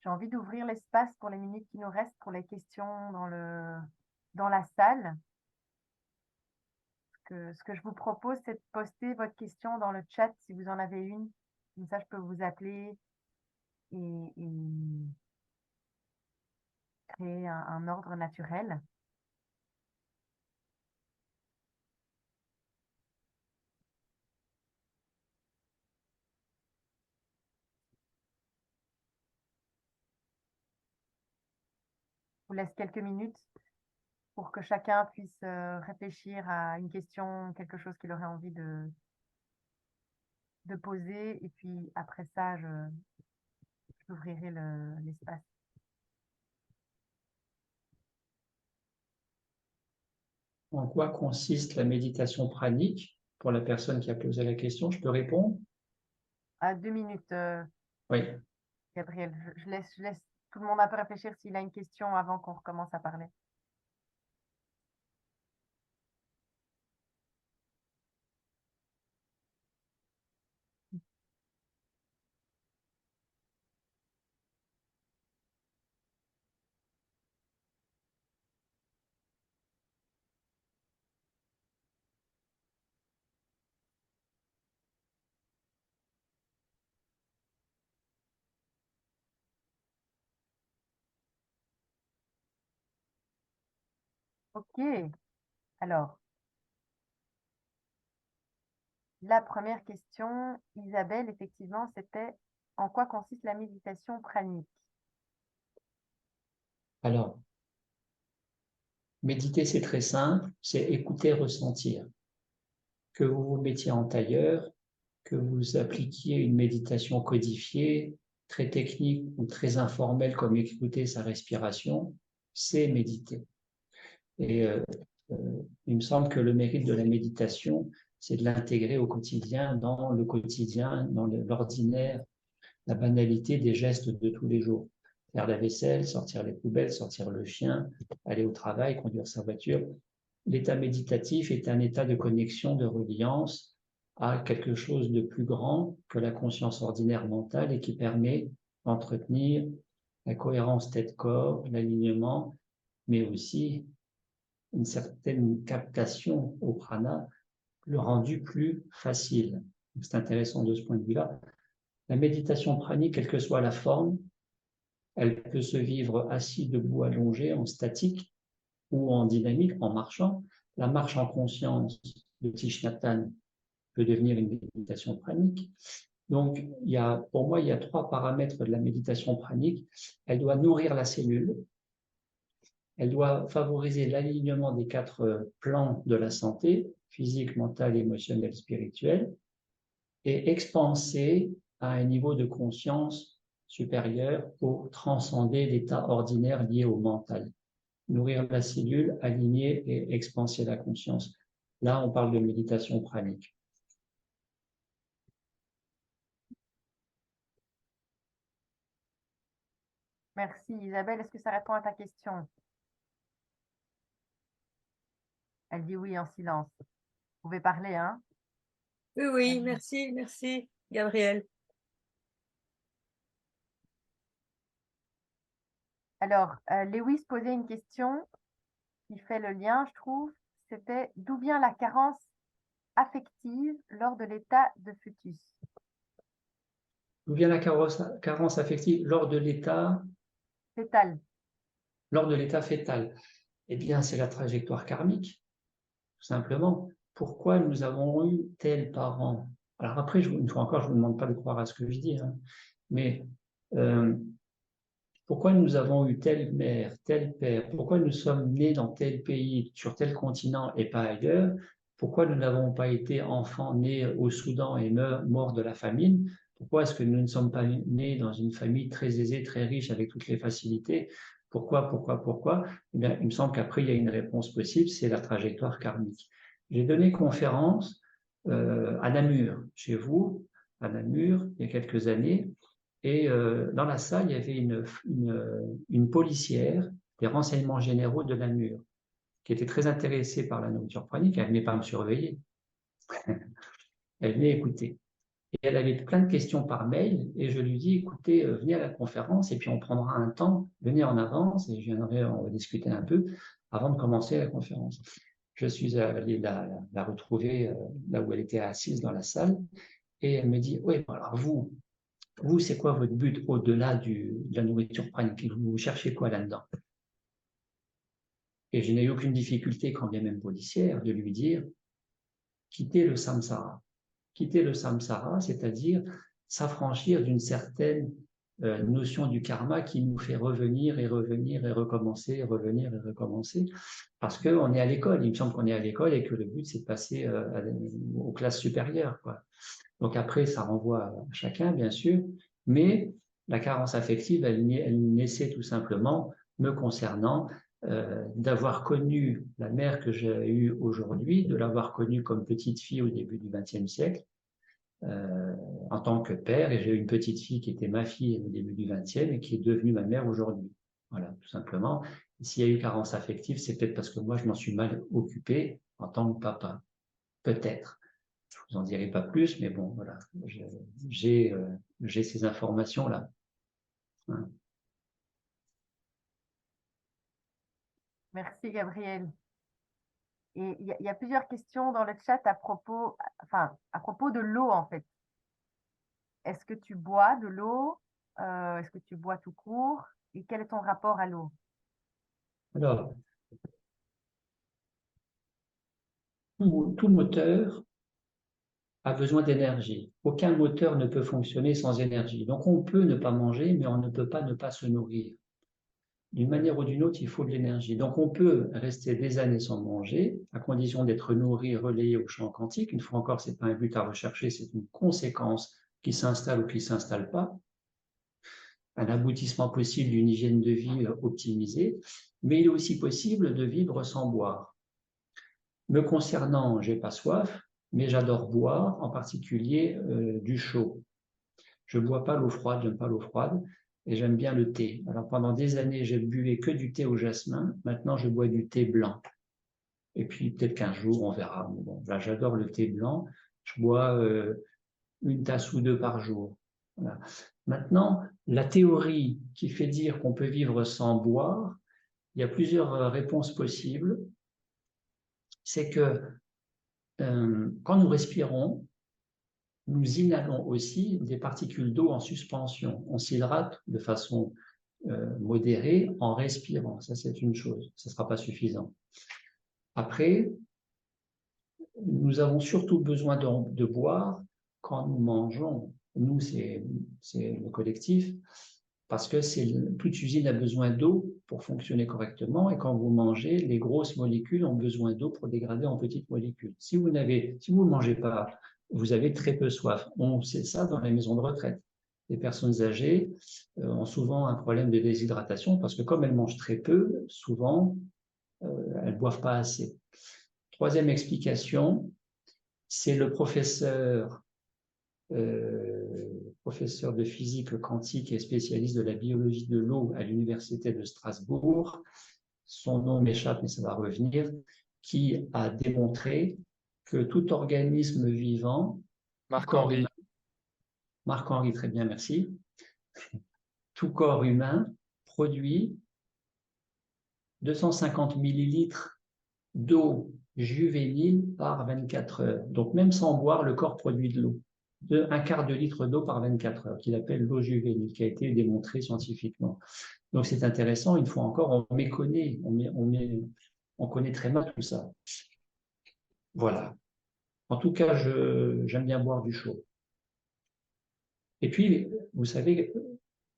J'ai envie d'ouvrir l'espace pour les minutes qui nous restent pour les questions dans la salle. Ce que je vous propose, c'est de poster votre question dans le chat si vous en avez une. Comme ça, je peux vous appeler et créer un ordre naturel. Je vous laisse quelques minutes pour que chacun puisse réfléchir à une question, quelque chose qu'il aurait envie de poser. Et puis après ça, j'ouvrirai l'espace. En quoi consiste la méditation pranique? Pour la personne qui a posé la question, je peux répondre? À 2 minutes, Oui. Gabriel. Je laisse tout le monde un peu réfléchir s'il a une question avant qu'on recommence à parler. Ok. Alors, la première question, Isabelle, effectivement, c'était en quoi consiste la méditation pranique? Alors, méditer, c'est très simple, c'est écouter, ressentir. Que vous vous mettiez en tailleur, que vous appliquiez une méditation codifiée, très technique ou très informelle comme écouter sa respiration, c'est méditer. Et il me semble que le mérite de la méditation, c'est de l'intégrer au quotidien, dans le quotidien, dans l'ordinaire, la banalité des gestes de tous les jours. Faire la vaisselle, sortir les poubelles, sortir le chien, aller au travail, conduire sa voiture. L'état méditatif est un état de connexion, de reliance à quelque chose de plus grand que la conscience ordinaire mentale et qui permet d'entretenir la cohérence tête-corps, l'alignement, mais aussi une certaine captation au prana, le rendu plus facile. C'est intéressant de ce point de vue-là. La méditation pranique, quelle que soit la forme, elle peut se vivre assis, debout, allongé, en statique ou en dynamique, en marchant. La marche en conscience de Thich Nhat Hanh peut devenir une méditation pranique. Donc, pour moi, il y a 3 paramètres de la méditation pranique. Elle doit nourrir la cellule, elle doit favoriser l'alignement des 4 plans de la santé, physique, mental, émotionnel, spirituel, et expanser à un niveau de conscience supérieur pour transcender l'état ordinaire lié au mental. Nourrir la cellule, aligner et expanser la conscience. Là, on parle de méditation pranique. Merci Isabelle. Est-ce que ça répond à ta question? Elle dit oui en silence. Vous pouvez parler, hein? Oui, merci, Gabriel. Alors, Lewis posait une question qui fait le lien, je trouve. C'était d'où vient la carence affective lors de l'état de fœtus? D'où vient la carence affective lors de l'état Fétal. Lors de l'état fœtal? Eh bien, c'est la trajectoire karmique, tout simplement. Pourquoi nous avons eu tel parent? Alors après, une fois encore, je ne vous demande pas de croire à ce que je dis, hein, mais pourquoi nous avons eu telle mère, tel père? Pourquoi nous sommes nés dans tel pays, sur tel continent et pas ailleurs? Pourquoi nous n'avons pas été enfants nés au Soudan et morts de la famine? Pourquoi est-ce que nous ne sommes pas nés dans une famille très aisée, très riche, avec toutes les facilités? Pourquoi? Eh bien, il me semble qu'après, il y a une réponse possible, c'est la trajectoire karmique. J'ai donné conférence à Namur, chez vous, à Namur, il y a quelques années, et dans la salle, il y avait une policière des renseignements généraux de Namur, qui était très intéressée par la nourriture pranique. Elle ne venait pas me surveiller, elle venait écouter. Et elle avait plein de questions par mail, et je lui dis, écoutez, venez à la conférence, et puis on prendra un temps, venez en avance, et on va discuter un peu avant de commencer la conférence. Je suis allé la retrouver là où elle était assise dans la salle, et elle me dit, oui, alors vous, c'est quoi votre but au-delà de la nourriture pranique? Vous cherchez quoi là-dedans? Et je n'ai eu aucune difficulté, quand bien même policière, de lui dire, quitter le samsara. Quitter le samsara, c'est-à-dire s'affranchir d'une certaine notion du karma qui nous fait revenir et recommencer, revenir et recommencer, parce qu'on est à l'école. Il me semble qu'on est à l'école et que le but, c'est de passer aux classes supérieures, quoi. Donc après, ça renvoie à chacun, bien sûr, mais la carence affective, elle naissait tout simplement, me concernant, d'avoir connu la mère que j'ai eue aujourd'hui, de l'avoir connue comme petite fille au début du XXe siècle, en tant que père, et j'ai eu une petite fille qui était ma fille au début du XXe et qui est devenue ma mère aujourd'hui. Voilà, tout simplement. S'il y a eu carence affective, c'est peut-être parce que moi, je m'en suis mal occupé en tant que papa. Peut-être. Je vous en dirai pas plus, mais bon, voilà, j'ai ces informations-là. Hein. Merci Gabriel. Et il y a plusieurs questions dans le chat à propos de l'eau en fait. Est-ce que tu bois de l'eau? Est-ce que tu bois tout court? Et quel est ton rapport à l'eau? Alors, tout moteur a besoin d'énergie. Aucun moteur ne peut fonctionner sans énergie. Donc on peut ne pas manger, mais on ne peut pas ne pas se nourrir. D'une manière ou d'une autre, il faut de l'énergie. Donc on peut rester des années sans manger, à condition d'être nourri, relayé au champ quantique. Une fois encore, ce n'est pas un but à rechercher, c'est une conséquence qui s'installe ou qui ne s'installe pas. Un aboutissement possible d'une hygiène de vie optimisée, mais il est aussi possible de vivre sans boire. Me concernant, je n'ai pas soif, mais j'adore boire, en particulier du chaud. Je ne bois pas l'eau froide, j'aime pas l'eau froide, et j'aime bien le thé. Alors pendant des années, je buvais que du thé au jasmin, maintenant je bois du thé blanc. Et puis peut-être qu'un jour, on verra. Bon, là, j'adore le thé blanc, Je bois une tasse ou deux par jour. Voilà. Maintenant, la théorie qui fait dire qu'on peut vivre sans boire, il y a plusieurs réponses possibles. C'est que quand nous respirons, nous inhalons aussi des particules d'eau en suspension. On s'hydrate de façon modérée en respirant. Ça, c'est une chose. Ça ne sera pas suffisant. Après, nous avons surtout besoin de boire quand nous mangeons. Nous, c'est le collectif, parce que toute usine a besoin d'eau pour fonctionner correctement, et quand vous mangez, les grosses molécules ont besoin d'eau pour dégrader en petites molécules. Si vous ne mangez pas, vous avez très peu soif. On sait ça dans les maisons de retraite. Les personnes âgées ont souvent un problème de déshydratation, parce que comme elles mangent très peu, souvent, elles ne boivent pas assez. Troisième explication, c'est le professeur de physique quantique et spécialiste de la biologie de l'eau à l'université de Strasbourg, son nom m'échappe mais ça va revenir, qui a démontré que tout organisme vivant, Marc-Henri. Marc-Henri, très bien, merci, tout corps humain produit 250 millilitres d'eau juvénile par 24 heures. Donc même sans boire, le corps produit de l'eau. Un quart de litre d'eau par 24 heures, qu'il appelle l'eau juvénile, qui a été démontrée scientifiquement. Donc c'est intéressant, une fois encore, on méconnaît, on connaît très mal tout ça. Voilà. En tout cas, j'aime bien boire du chaud. Et puis, vous savez,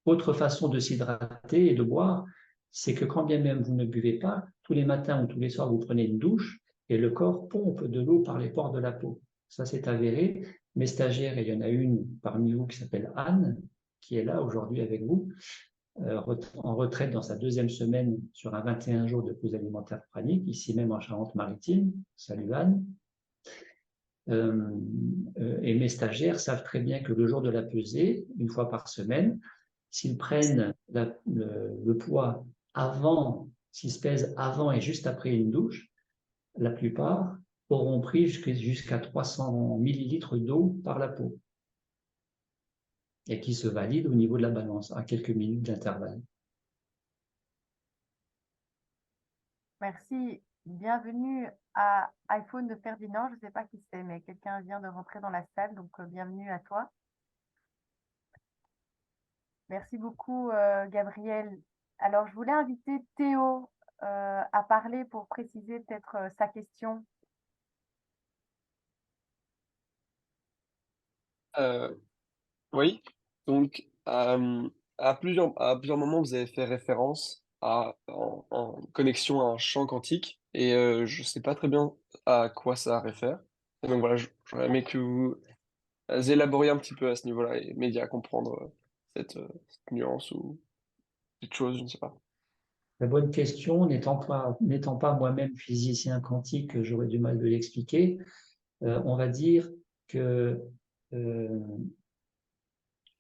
autre façon de s'hydrater et de boire, c'est que quand bien même vous ne buvez pas, tous les matins ou tous les soirs, vous prenez une douche et le corps pompe de l'eau par les pores de la peau. Ça, c'est avéré. Mes stagiaires, et il y en a une parmi vous qui s'appelle Anne, qui est là aujourd'hui avec vous, en retraite dans sa deuxième semaine sur un 21 jours de pause alimentaire pranique, ici même en Charente-Maritime. Salut Anne. Et mes stagiaires savent très bien que le jour de la pesée, une fois par semaine, s'ils prennent le poids avant, s'ils se pèsent avant et juste après une douche, la plupart auront pris jusqu'à 300 millilitres d'eau par la peau et qui se valide au niveau de la balance à quelques minutes d'intervalle. Merci. Bienvenue à iPhone de Ferdinand. Je ne sais pas qui c'est, mais quelqu'un vient de rentrer dans la salle, donc bienvenue à toi. Merci beaucoup, Gabriel. Alors, je voulais inviter Théo à parler pour préciser peut-être sa question. Oui, donc à plusieurs moments, vous avez fait référence en connexion à un champ quantique et je ne sais pas très bien à quoi ça réfère. Et donc voilà, j'aurais aimé que vous élaboriez un petit peu à ce niveau-là et m'aidiez à comprendre cette nuance ou cette chose, je ne sais pas. La bonne question, n'étant pas moi-même physicien quantique, j'aurais du mal de l'expliquer. On va dire que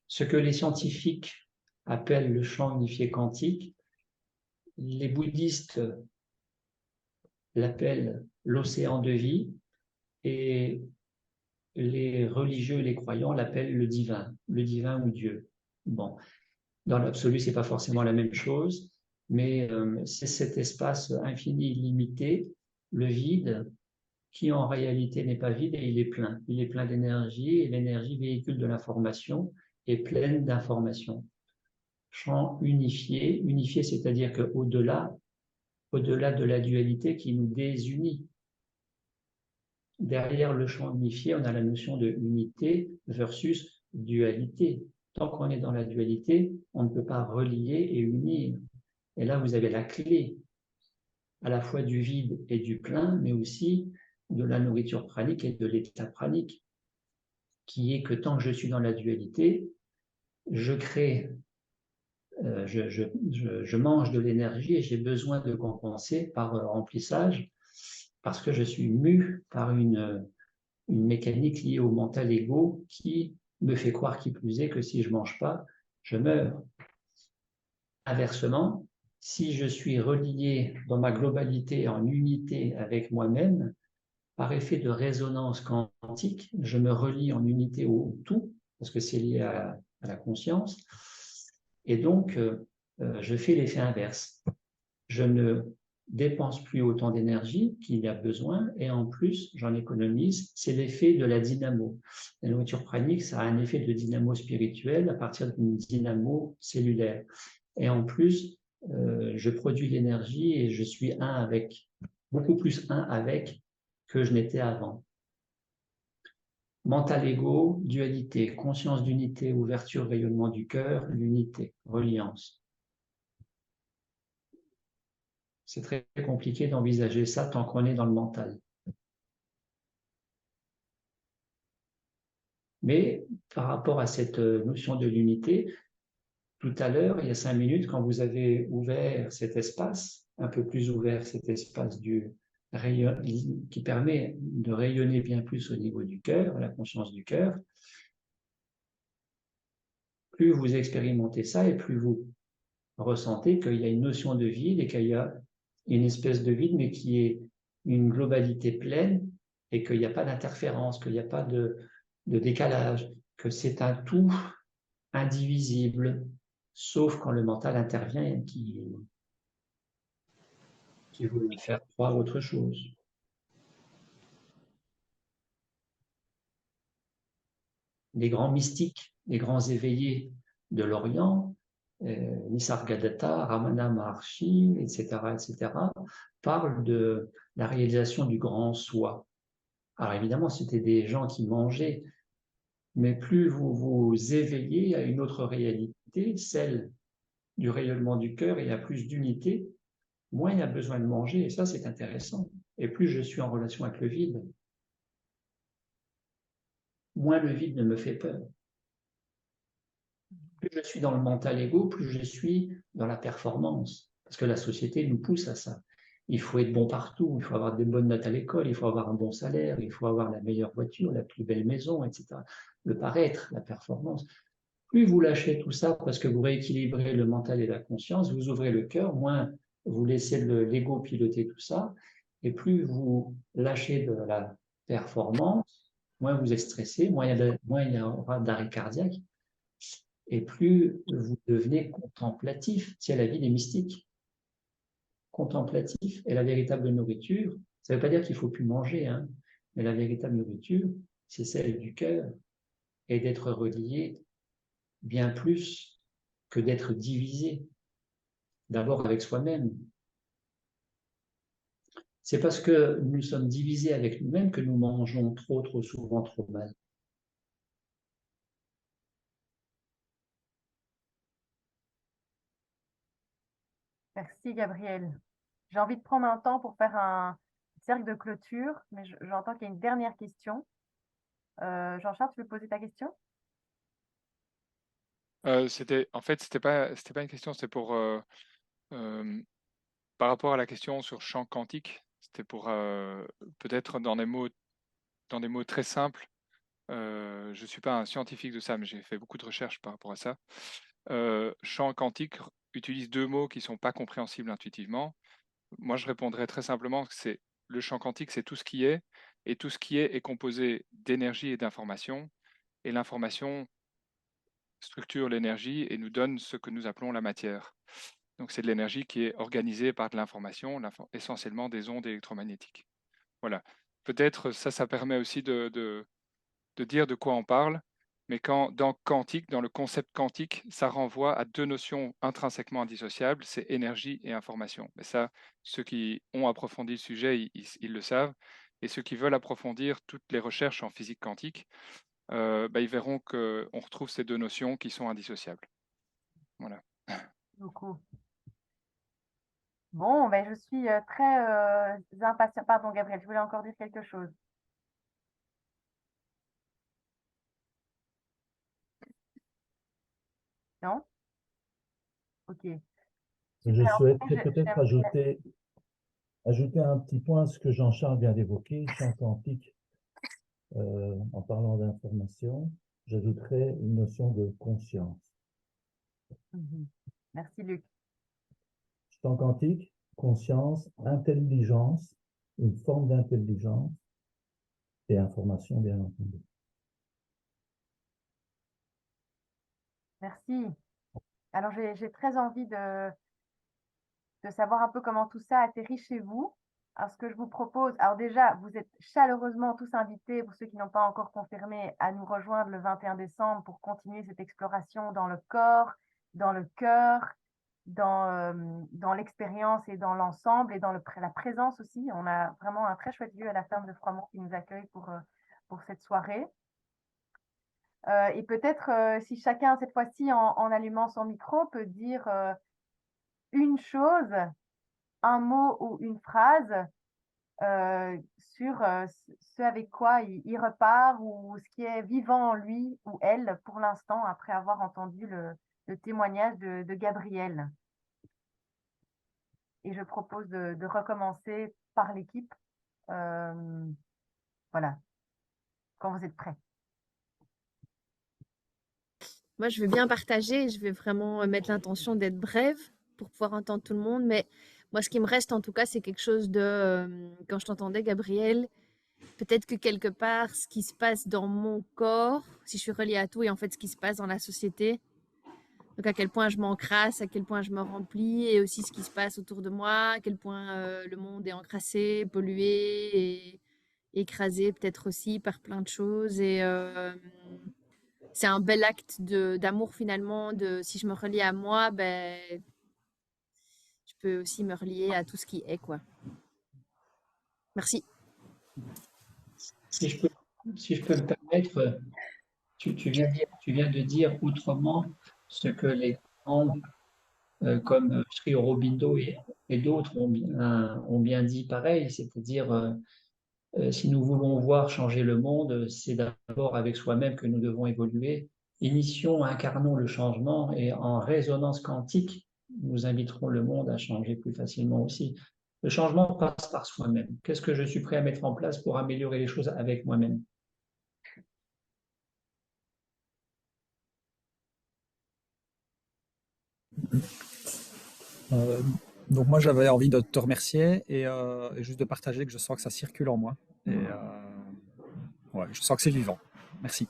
ce que les scientifiques appellent le champ unifié quantique, les bouddhistes l'appellent l'océan de vie et les religieux, les croyants l'appellent le divin ou Dieu. Bon, dans l'absolu, c'est pas forcément la même chose, mais c'est cet espace infini, illimité, le vide, qui en réalité n'est pas vide et il est plein. Il est plein d'énergie et l'énergie véhicule de l'information est pleine d'informations. Champ unifié, c'est-à-dire qu'au-delà de la dualité qui nous désunit. Derrière le champ unifié, on a la notion de unité versus dualité. Tant qu'on est dans la dualité, on ne peut pas relier et unir. Et là, vous avez la clé à la fois du vide et du plein, mais aussi de la nourriture pranique et de l'état pranique, qui est que tant que je suis dans la dualité, je crée, je mange de l'énergie et j'ai besoin de compenser par remplissage, parce que je suis mu par une mécanique liée au mental égo qui me fait croire qui plus est que si je ne mange pas, je meurs. Inversement, si je suis relié dans ma globalité en unité avec moi-même, par effet de résonance quantique, je me relie en unité au tout, parce que c'est lié à la conscience, et donc je fais l'effet inverse. Je ne dépense plus autant d'énergie qu'il y a besoin, et en plus, j'en économise. C'est l'effet de la dynamo. La nourriture pranique, ça a un effet de dynamo spirituel à partir d'une dynamo cellulaire. Et en plus, je produis l'énergie et je suis un avec, beaucoup plus un avec que je n'étais avant. Mental ego, dualité, conscience d'unité, ouverture, rayonnement du cœur, l'unité, reliance. C'est très compliqué d'envisager ça tant qu'on est dans le mental. Mais par rapport à cette notion de l'unité, tout à l'heure, il y a 5 minutes, quand vous avez ouvert cet espace, un peu plus ouvert cet espace du rayon, qui permet de rayonner bien plus au niveau du cœur, la conscience du cœur, plus vous expérimentez ça et plus vous ressentez qu'il y a une notion de vide et qu'il y a une espèce de vide, mais qui est une globalité pleine et qu'il n'y a pas d'interférence, qu'il n'y a pas de décalage, que c'est un tout indivisible, sauf quand le mental intervient et qui veut lui faire croire autre chose. Les grands mystiques, les grands éveillés de l'Orient, Nisargadatta, Ramana Maharshi, etc., parlent de la réalisation du grand soi. Alors évidemment, c'était des gens qui mangeaient, mais plus vous vous éveillez à une autre réalité, celle du rayonnement du cœur, et il y a plus d'unité, moins il y a besoin de manger, et ça c'est intéressant. Et plus je suis en relation avec le vide, moins le vide ne me fait peur. Plus je suis dans le mental ego, plus je suis dans la performance. Parce que la société nous pousse à ça. Il faut être bon partout, il faut avoir des bonnes notes à l'école, il faut avoir un bon salaire, il faut avoir la meilleure voiture, la plus belle maison, etc. Le paraître, la performance. Plus vous lâchez tout ça parce que vous rééquilibrez le mental et la conscience, vous ouvrez le cœur, moins vous laissez l'ego piloter tout ça, et plus vous lâchez de la performance, moins vous êtes stressé, moins il y aura d'arrêt cardiaque, et plus vous devenez contemplatif. C'est la vie des mystiques. Contemplatif est la véritable nourriture. Ça ne veut pas dire qu'il ne faut plus manger, hein, mais la véritable nourriture, c'est celle du cœur et d'être relié bien plus que d'être divisé. D'abord avec soi-même. C'est parce que nous sommes divisés avec nous-mêmes que nous mangeons trop souvent, trop mal. Merci, Gabriel. J'ai envie de prendre un temps pour faire un cercle de clôture, mais j'entends qu'il y a une dernière question. Jean-Charles, tu veux poser ta question? C'était pas une question, c'était pour par rapport à la question sur champ quantique. C'était pour peut-être dans des mots très simples. Je suis pas un scientifique de ça, mais j'ai fait beaucoup de recherches par rapport à ça. Champ quantique utilise deux mots qui sont pas compréhensibles intuitivement. Moi, je répondrais très simplement que c'est le champ quantique, c'est tout ce qui est, et tout ce qui est composé d'énergie et d'information, et l'information structure l'énergie et nous donne ce que nous appelons la matière. Donc c'est de l'énergie qui est organisée par de l'information, essentiellement des ondes électromagnétiques. Voilà. Peut-être ça permet aussi de dire de quoi on parle, mais dans quantique, dans le concept quantique, ça renvoie à deux notions intrinsèquement indissociables, c'est énergie et information. Mais ça, ceux qui ont approfondi le sujet, ils le savent, et ceux qui veulent approfondir toutes les recherches en physique quantique, ils verront qu'on retrouve ces deux notions qui sont indissociables. Voilà. Beaucoup. Bon, ben, je suis très impatient. Pardon, Gabriel, tu voulais encore dire quelque chose? Non? Ok. Je Super. En tout cas, souhaiterais peut-être ajouter un petit point à ce que Jean-Charles vient d'évoquer, champ quantique. En parlant d'information, j'ajouterais une notion de conscience. Merci, Luc. Champ quantique, conscience, intelligence, une forme d'intelligence et information, bien entendu. Merci. Alors, j'ai très envie de savoir un peu comment tout ça atterrit chez vous. Alors, ce que je vous propose, alors déjà, vous êtes chaleureusement tous invités, pour ceux qui n'ont pas encore confirmé, à nous rejoindre le 21 décembre pour continuer cette exploration dans le corps, dans le cœur, dans l'expérience et dans l'ensemble et dans la présence aussi. On a vraiment un très chouette lieu à la ferme de Froidmont qui nous accueille pour cette soirée. Et peut-être, si chacun, cette fois-ci, en allumant son micro, peut dire une chose, un mot ou une phrase sur ce avec quoi il repart ou ce qui est vivant en lui ou elle pour l'instant après avoir entendu le témoignage de Gabriel. Et je propose de recommencer par l'équipe. Voilà, quand vous êtes prêts. Moi, je vais bien partager. Je vais vraiment mettre l'intention d'être brève pour pouvoir entendre tout le monde. Mais moi, ce qui me reste, en tout cas, c'est quelque chose de... quand je t'entendais, Gabriel, peut-être que quelque part, ce qui se passe dans mon corps, si je suis reliée à tout, et en fait, ce qui se passe dans la société, donc à quel point je m'encrasse, à quel point je me remplis, et aussi ce qui se passe autour de moi, à quel point le monde est encrassé, pollué, et écrasé peut-être aussi par plein de choses. Et c'est un bel acte d'amour finalement, si je me relie à moi, ben, je peux aussi me relier à tout ce qui est, quoi. Merci. Si je peux me permettre, tu viens de dire autrement ce que les grands comme Sri Aurobindo et d'autres ont bien dit pareil, c'est-à-dire si nous voulons voir changer le monde, c'est d'abord avec soi-même que nous devons évoluer. Initions, incarnons le changement et en résonance quantique, nous inviterons le monde à changer plus facilement aussi. Le changement passe par soi-même. Qu'est-ce que je suis prêt à mettre en place pour améliorer les choses avec moi-même? Euh, donc moi j'avais envie de te remercier et juste de partager que je sens que ça circule en moi. Et ouais, je sens que c'est vivant. Merci.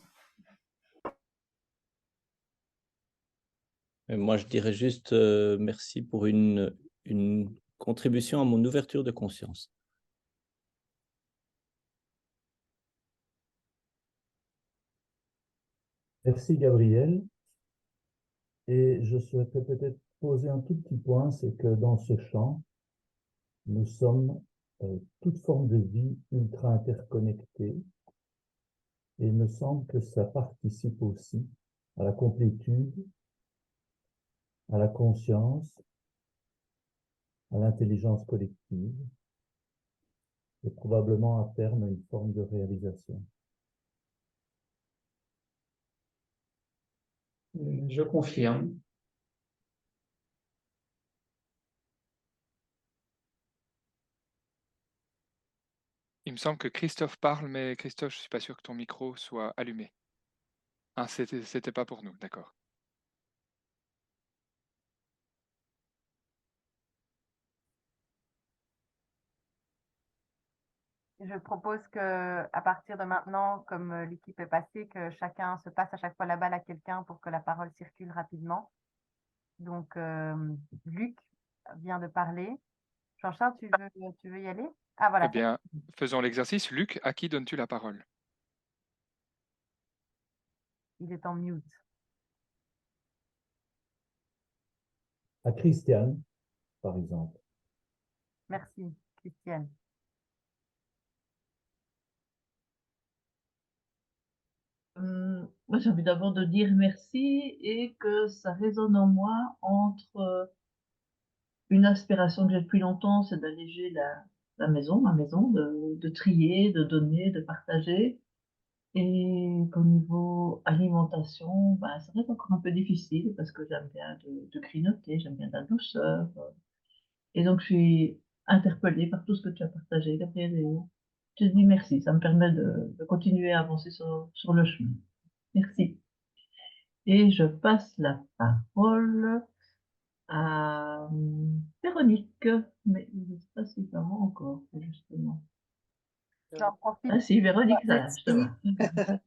Et moi, je dirais juste merci pour une contribution à mon ouverture de conscience. Merci Gabriel. Et je souhaiterais peut-être poser un tout petit point, c'est que dans ce champ, nous sommes toute forme de vie ultra interconnectée. Et il me semble que ça participe aussi à la complétude, à la conscience, à l'intelligence collective et probablement à terme une forme de réalisation. Je confirme. Il me semble que Christophe parle, mais Christophe, je suis pas sûr que ton micro soit allumé. Ah, c'était pas pour nous, d'accord. Je propose que, à partir de maintenant, comme l'équipe est passée, que chacun se passe à chaque fois la balle à quelqu'un pour que la parole circule rapidement. Donc, Luc vient de parler. Jean-Charles, tu veux y aller? Ah, Eh voilà. bien, faisons l'exercice. Luc, à qui donnes-tu la parole? Il est en mute. À Christiane, par exemple. Merci, Christiane. Moi, j'ai envie d'abord de dire merci et que ça résonne en moi entre une aspiration que j'ai depuis longtemps, c'est d'alléger ma maison, de trier, de donner, de partager. Et qu'au niveau alimentation, bah, ça reste encore un peu difficile parce que j'aime bien de grignoter, j'aime bien la douceur. Et donc, je suis interpellée par tout ce que tu as partagé, Gabriel. Et je te dis merci, ça me permet de continuer à avancer sur le chemin. Merci. Et je passe la parole à Véronique, mais je ne sais pas si ça va encore, justement. J'en profite, Merci Véronique, Merci.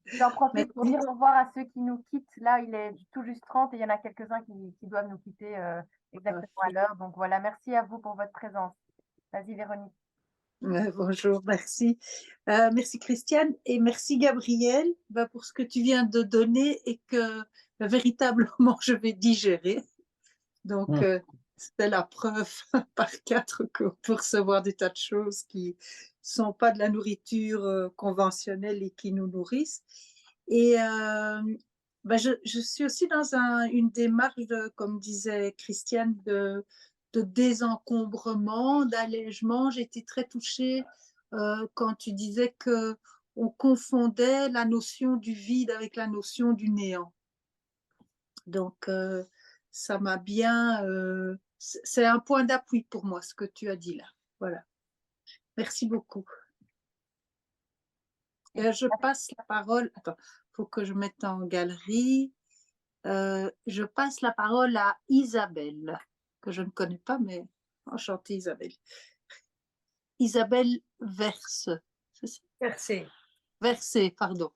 j'en profite pour Merci. dire au revoir à ceux qui nous quittent. Là, il est tout juste 30 et il y en a quelques-uns qui doivent nous quitter exactement à l'heure. Donc voilà, merci à vous pour votre présence. Vas-y, Véronique. Bonjour, merci. Merci Christiane et merci Gabriel pour ce que tu viens de donner et que véritablement je vais digérer. Donc, c'est la preuve par 4 qu'on peut recevoir des tas de choses qui sont pas de la nourriture conventionnelle et qui nous nourrissent. Et je suis aussi dans une démarche, comme disait Christiane, de désencombrement, d'allègement. J'ai été très touchée quand tu disais que on confondait la notion du vide avec la notion du néant. Donc, ça m'a bien... c'est un point d'appui pour moi, ce que tu as dit là. Voilà. Merci beaucoup. Et je passe la parole... Attends, il faut que je mette en galerie. Je passe la parole à Isabelle, que je ne connais pas, mais enchantée Isabelle. Isabelle Verse. Merci. Versé, pardon.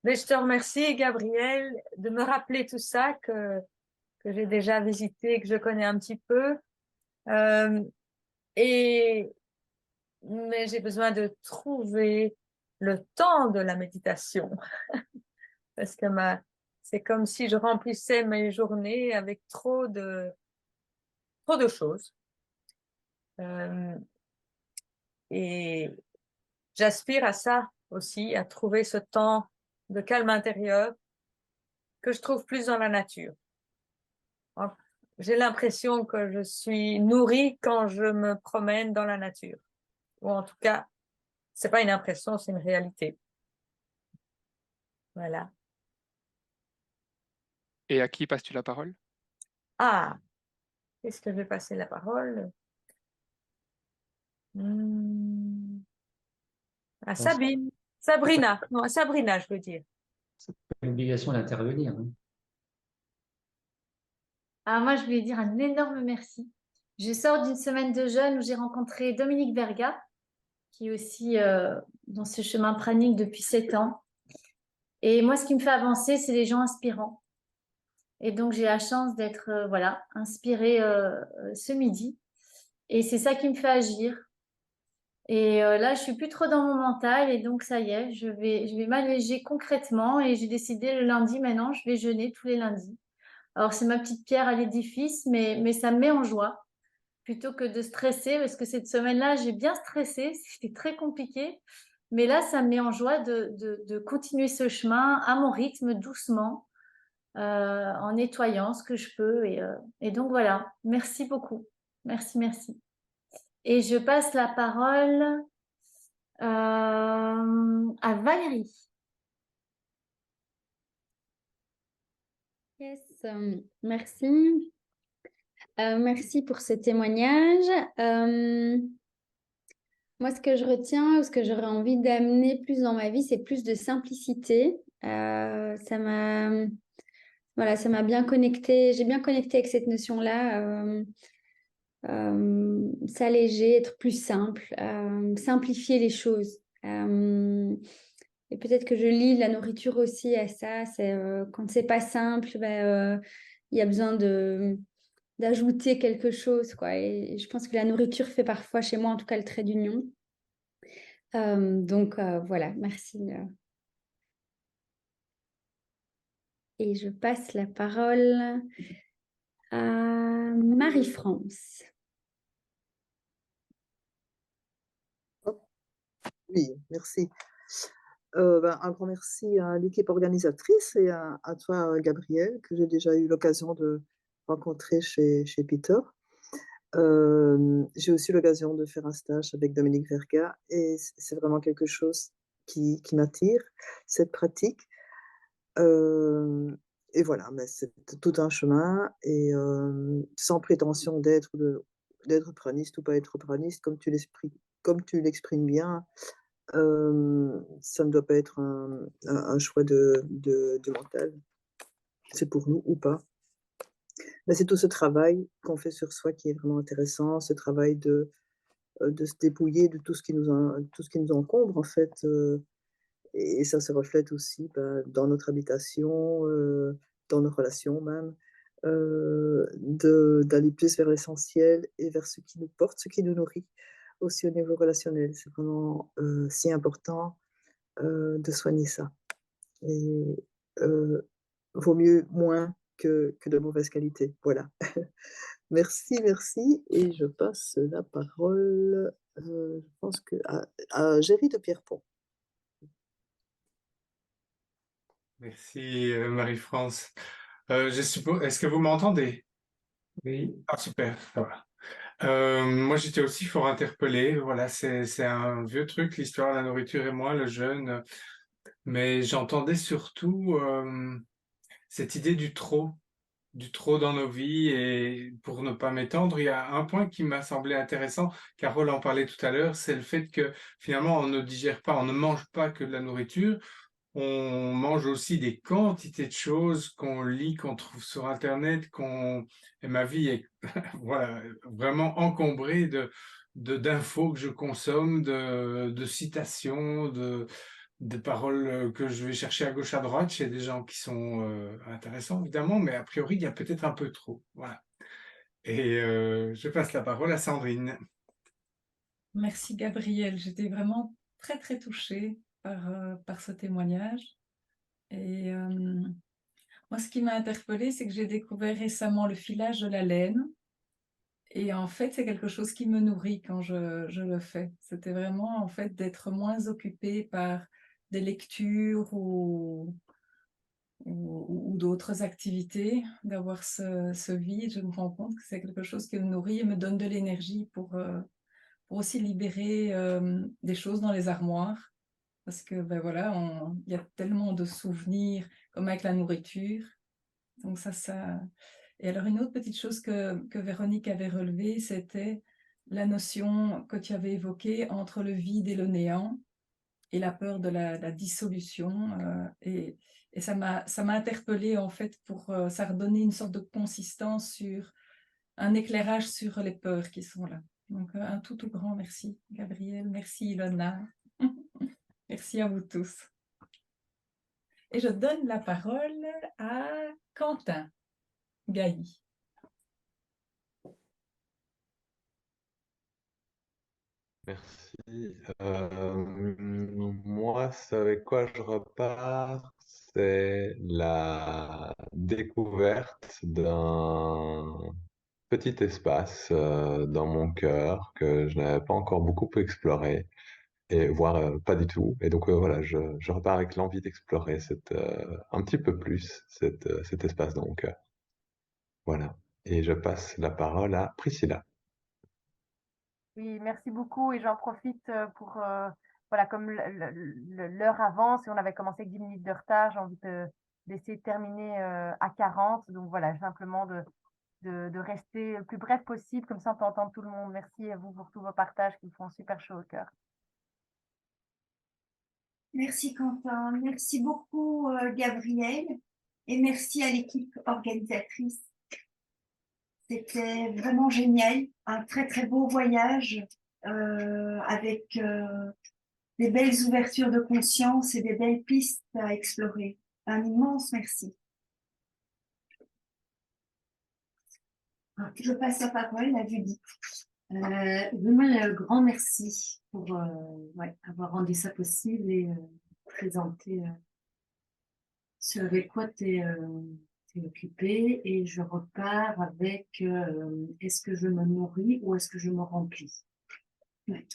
Mais je te remercie, Gabriel, de me rappeler tout ça que j'ai déjà visité, que je connais un petit peu. Mais j'ai besoin de trouver le temps de la méditation. Parce que c'est comme si je remplissais mes journées avec trop de choses. Et j'aspire à ça aussi, à trouver ce temps de calme intérieur que je trouve plus dans la nature. J'ai l'impression que je suis nourrie quand je me promène dans la nature. Ou en tout cas, c'est pas une impression, c'est une réalité. Voilà. Et à qui passes-tu la parole? Ah, est-ce que je vais passer la parole? À Sabine. Sabrina. Non, à Sabrina, je veux dire. C'est pas une obligation d'intervenir. Alors moi, je voulais dire un énorme merci. Je sors d'une semaine de jeûne où j'ai rencontré Dominique Verga, qui est aussi dans ce chemin pranique depuis 7 ans. Et moi, ce qui me fait avancer, c'est les gens inspirants. Et donc, j'ai la chance d'être inspirée ce midi. Et c'est ça qui me fait agir. Et là, je suis plus trop dans mon mental. Et donc, ça y est, je vais m'alléger concrètement. Et j'ai décidé le lundi, maintenant, je vais jeûner tous les lundis. Alors, c'est ma petite pierre à l'édifice, mais ça me met en joie plutôt que de stresser, parce que cette semaine-là, j'ai bien stressé, c'était très compliqué. Mais là, ça me met en joie de continuer ce chemin à mon rythme, doucement, en nettoyant ce que je peux. Et donc, voilà, merci beaucoup. Merci, merci. Et je passe la parole à Valérie. Yes, merci. Merci pour ce témoignage. Moi, ce que je retiens, ou ce que j'aurais envie d'amener plus dans ma vie, c'est plus de simplicité. Ça m'a bien connecté. J'ai bien connecté avec cette notion-là. S'alléger, être plus simple, simplifier les choses. Et peut-être que je lie la nourriture aussi à ça. C'est quand c'est pas simple, il y a besoin d'ajouter quelque chose, quoi. Et je pense que la nourriture fait parfois, chez moi en tout cas, le trait d'union. Donc voilà, merci. Et je passe la parole à Marie-France. Oui, merci. Un grand merci à l'équipe organisatrice et à toi, Gabriel, que j'ai déjà eu l'occasion de rencontrer chez Peter. J'ai aussi l'occasion de faire un stage avec Dominique Verga et c'est vraiment quelque chose qui m'attire, cette pratique. Et voilà, mais c'est tout un chemin et sans prétention d'être praniste ou pas être praniste, comme tu l'exprimes bien. Ça ne doit pas être un choix de mental. C'est pour nous ou pas. Mais c'est tout ce travail qu'on fait sur soi qui est vraiment intéressant, ce travail de de se dépouiller de tout ce qui tout ce qui nous encombre, en fait. Et ça se reflète aussi dans notre habitation, dans nos relations même, d'aller plus vers l'essentiel et vers ce qui nous porte, ce qui nous nourrit, aussi au niveau relationnel. C'est vraiment si important de soigner ça. Et vaut mieux moins que de mauvaise qualité. Voilà. Merci, merci. Et je passe la parole, je pense à Géry de Pierrepont. Merci Marie-France. Est-ce que vous m'entendez? Oui. Ah super, ça va. Moi j'étais aussi fort interpellé. Voilà, c'est un vieux truc, l'histoire de la nourriture et moi, le jeune. Mais j'entendais surtout cette idée du trop dans nos vies. Et pour ne pas m'étendre, il y a un point qui m'a semblé intéressant. Carole en parlait tout à l'heure, c'est le fait que finalement on ne digère pas, on ne mange pas que de la nourriture. On mange aussi des quantités de choses qu'on lit, qu'on trouve sur Internet, et ma vie est voilà, vraiment encombrée d'infos que je consomme, de citations, de paroles que je vais chercher à gauche, à droite chez des gens qui sont intéressants, évidemment, mais a priori, il y a peut-être un peu trop. Voilà. Et je passe la parole à Sandrine. Merci Gabriel, j'étais vraiment très très touchée par ce témoignage. Et moi, ce qui m'a interpellée, c'est que j'ai découvert récemment le filage de la laine. Et en fait, c'est quelque chose qui me nourrit quand je le fais. C'était vraiment en fait d'être moins occupée par des lectures ou d'autres activités, d'avoir ce vide. Je me rends compte que c'est quelque chose qui me nourrit et me donne de l'énergie pour aussi libérer des choses dans les armoires. Parce que ben voilà, il y a tellement de souvenirs, comme avec la nourriture. Donc ça. Et alors une autre petite chose que Véronique avait relevée, c'était la notion que tu avais évoquée entre le vide et le néant, et la peur de la dissolution. Et ça m'a interpellée en fait ça redonnait une sorte de consistance sur un éclairage sur les peurs qui sont là. Donc un tout grand merci Gabriel, merci Ilona. Merci à vous tous. Et je donne la parole à Quentin Gailly. Merci. Moi, ce avec quoi je repars, c'est la découverte d'un petit espace dans mon cœur que je n'avais pas encore beaucoup exploré, et voire pas du tout. Et donc voilà, je repars avec l'envie d'explorer un petit peu plus cet espace dans mon cœur. Voilà. Et je passe la parole à Priscilla. Oui, merci beaucoup et j'en profite pour, voilà, comme l'heure avance et on avait commencé avec 10 minutes de retard, j'ai envie d'essayer de terminer à 40. Donc voilà, simplement de rester le plus bref possible, comme ça on peut entendre tout le monde. Merci à vous pour tous vos partages qui me font super chaud au cœur. Merci Quentin, merci beaucoup Gabriel et merci à l'équipe organisatrice. C'était vraiment génial, un très très beau voyage avec des belles ouvertures de conscience et des belles pistes à explorer. Un immense merci. Je passe la parole à Judy. Vraiment un grand merci pour avoir rendu ça possible et présenter ce avec quoi tu es occupé. Et je repars avec est-ce que je me nourris ou est-ce que je me remplis? Ouais.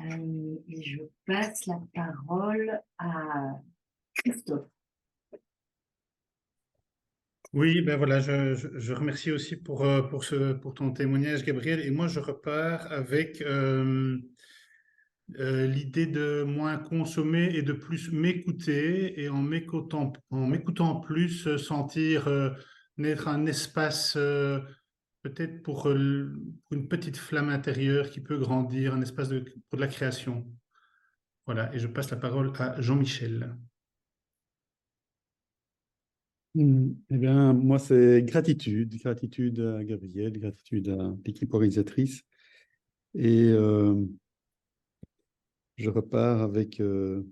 Et je passe la parole à Christophe. Oui, ben voilà, je remercie aussi pour ton témoignage, Gabriel. Et moi, je repars avec l'idée de moins consommer et de plus m'écouter. Et en m'écoutant plus, sentir naître un espace peut-être pour une petite flamme intérieure qui peut grandir, un espace pour de la création. Voilà, et je passe la parole à Jean-Michel. Eh bien, moi, c'est gratitude à Gabriel, gratitude à l'équipe organisatrice. Et je repars avec me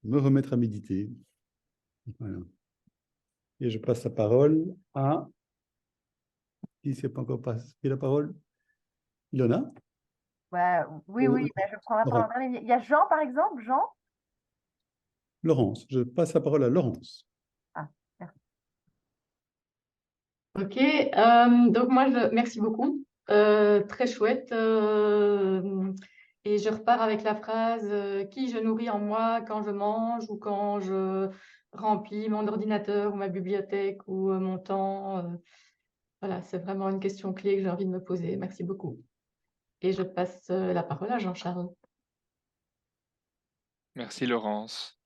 remettre à méditer. Voilà. Et je passe la parole à qui ne s'est pas encore pris la parole? Ilona? Ouais, oui, Ou oui, ben, je prends la Laurent. parole. Il y a Jean, par exemple. Jean? Laurence. Je passe la parole à Laurence. Ah, merci. Ok, donc moi, merci beaucoup. Très chouette. Et je repars avec la phrase qui je nourris en moi quand je mange ou quand je remplis mon ordinateur ou ma bibliothèque ou mon temps. Voilà, c'est vraiment une question clé que j'ai envie de me poser. Merci beaucoup. Et je passe la parole à Jean-Charles. Merci Laurence.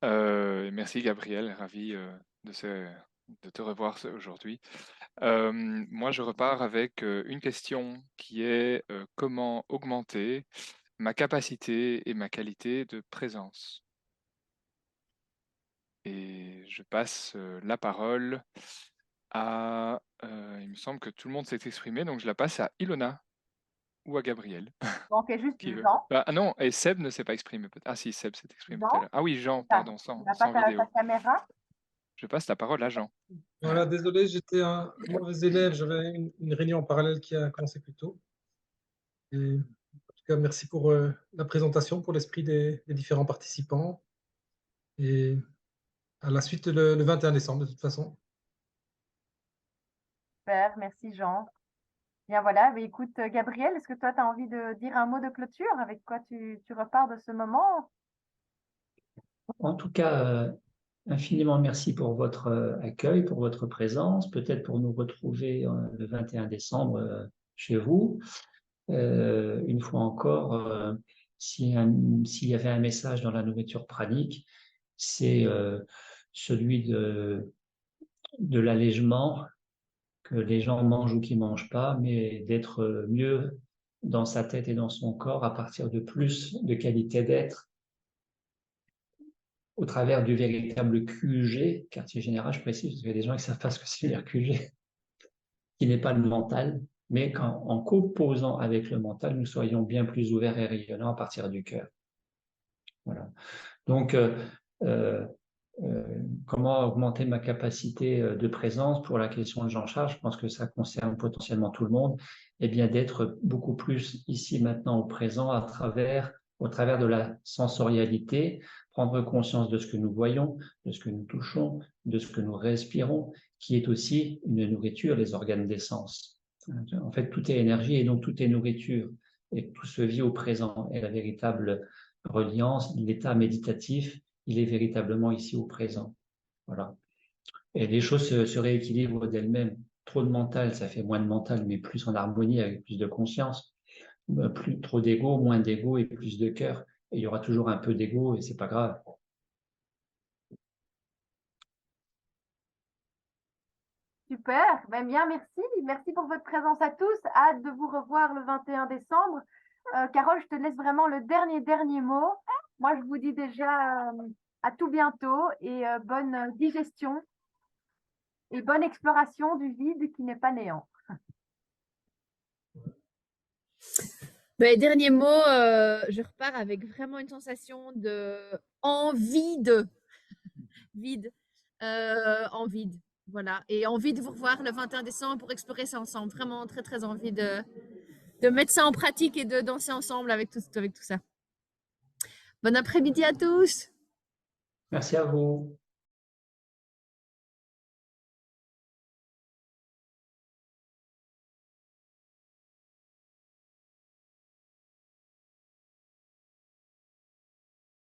Merci Gabriel, ravi de te revoir aujourd'hui. Moi, je repars avec une question qui est comment augmenter ma capacité et ma qualité de présence. Et je passe la parole à... il me semble que tout le monde s'est exprimé, donc je la passe à Ilona ou à Gabriel. Bon, ok, juste Qui veut. Jean. Ah non, et Seb ne s'est pas exprimé. Ah si, Seb s'est exprimé tout à Jean, l'heure. Ah oui, Jean, tu pardon, sans n'as pas ta vidéo. caméra. Je passe la parole à Jean. Voilà, désolé, j'étais un mauvais élève, j'avais une réunion en parallèle qui a commencé plus tôt. Et, en tout cas, merci pour la présentation, pour l'esprit des différents participants. Et à la suite le 21 décembre, de toute façon. Super, merci Jean. Bien voilà, mais écoute, Gabriel, est-ce que toi, tu as envie de dire un mot de clôture? Avec quoi tu repars de ce moment? En tout cas, infiniment merci pour votre accueil, pour votre présence, peut-être pour nous retrouver le 21 décembre chez vous. Une fois encore, s'il y avait un message dans la nourriture pranique, c'est celui de l'allègement, que les gens mangent ou qu'ils ne mangent pas, mais d'être mieux dans sa tête et dans son corps à partir de plus de qualité d'être au travers du véritable QG, quartier général, je précise, parce qu'il y a des gens qui ne savent pas ce que c'est le QG, qui n'est pas le mental, mais qu'en composant avec le mental, nous soyons bien plus ouverts et rayonnants à partir du cœur. Voilà. Donc, comment augmenter ma capacité de présence pour la question de Jean-Charles, je pense que ça concerne potentiellement tout le monde, et bien d'être beaucoup plus ici maintenant au présent au travers de la sensorialité, prendre conscience de ce que nous voyons, de ce que nous touchons, de ce que nous respirons, qui est aussi une nourriture, les organes des sens. En fait, tout est énergie et donc tout est nourriture, et tout se vit au présent. Et la véritable reliance, l'état méditatif, il est véritablement ici au présent. Voilà. Et les choses se rééquilibrent d'elles-mêmes. Trop de mental, ça fait moins de mental, mais plus en harmonie avec plus de conscience. Plus trop d'ego, moins d'ego et plus de cœur. Et il y aura toujours un peu d'ego et c'est pas grave. Super, ben bien merci. Merci pour votre présence à tous. Hâte de vous revoir le 21 décembre. Carole, je te laisse vraiment le dernier mot. Moi, je vous dis déjà à tout bientôt et bonne digestion et bonne exploration du vide qui n'est pas néant. Ben, dernier mot, je repars avec vraiment une sensation de envie de vide, en vide. Voilà, et envie de vous revoir le 21 décembre pour explorer ça ensemble. Vraiment très très envie de mettre ça en pratique et de danser ensemble avec tout ça. Bon après-midi à tous. Merci à vous.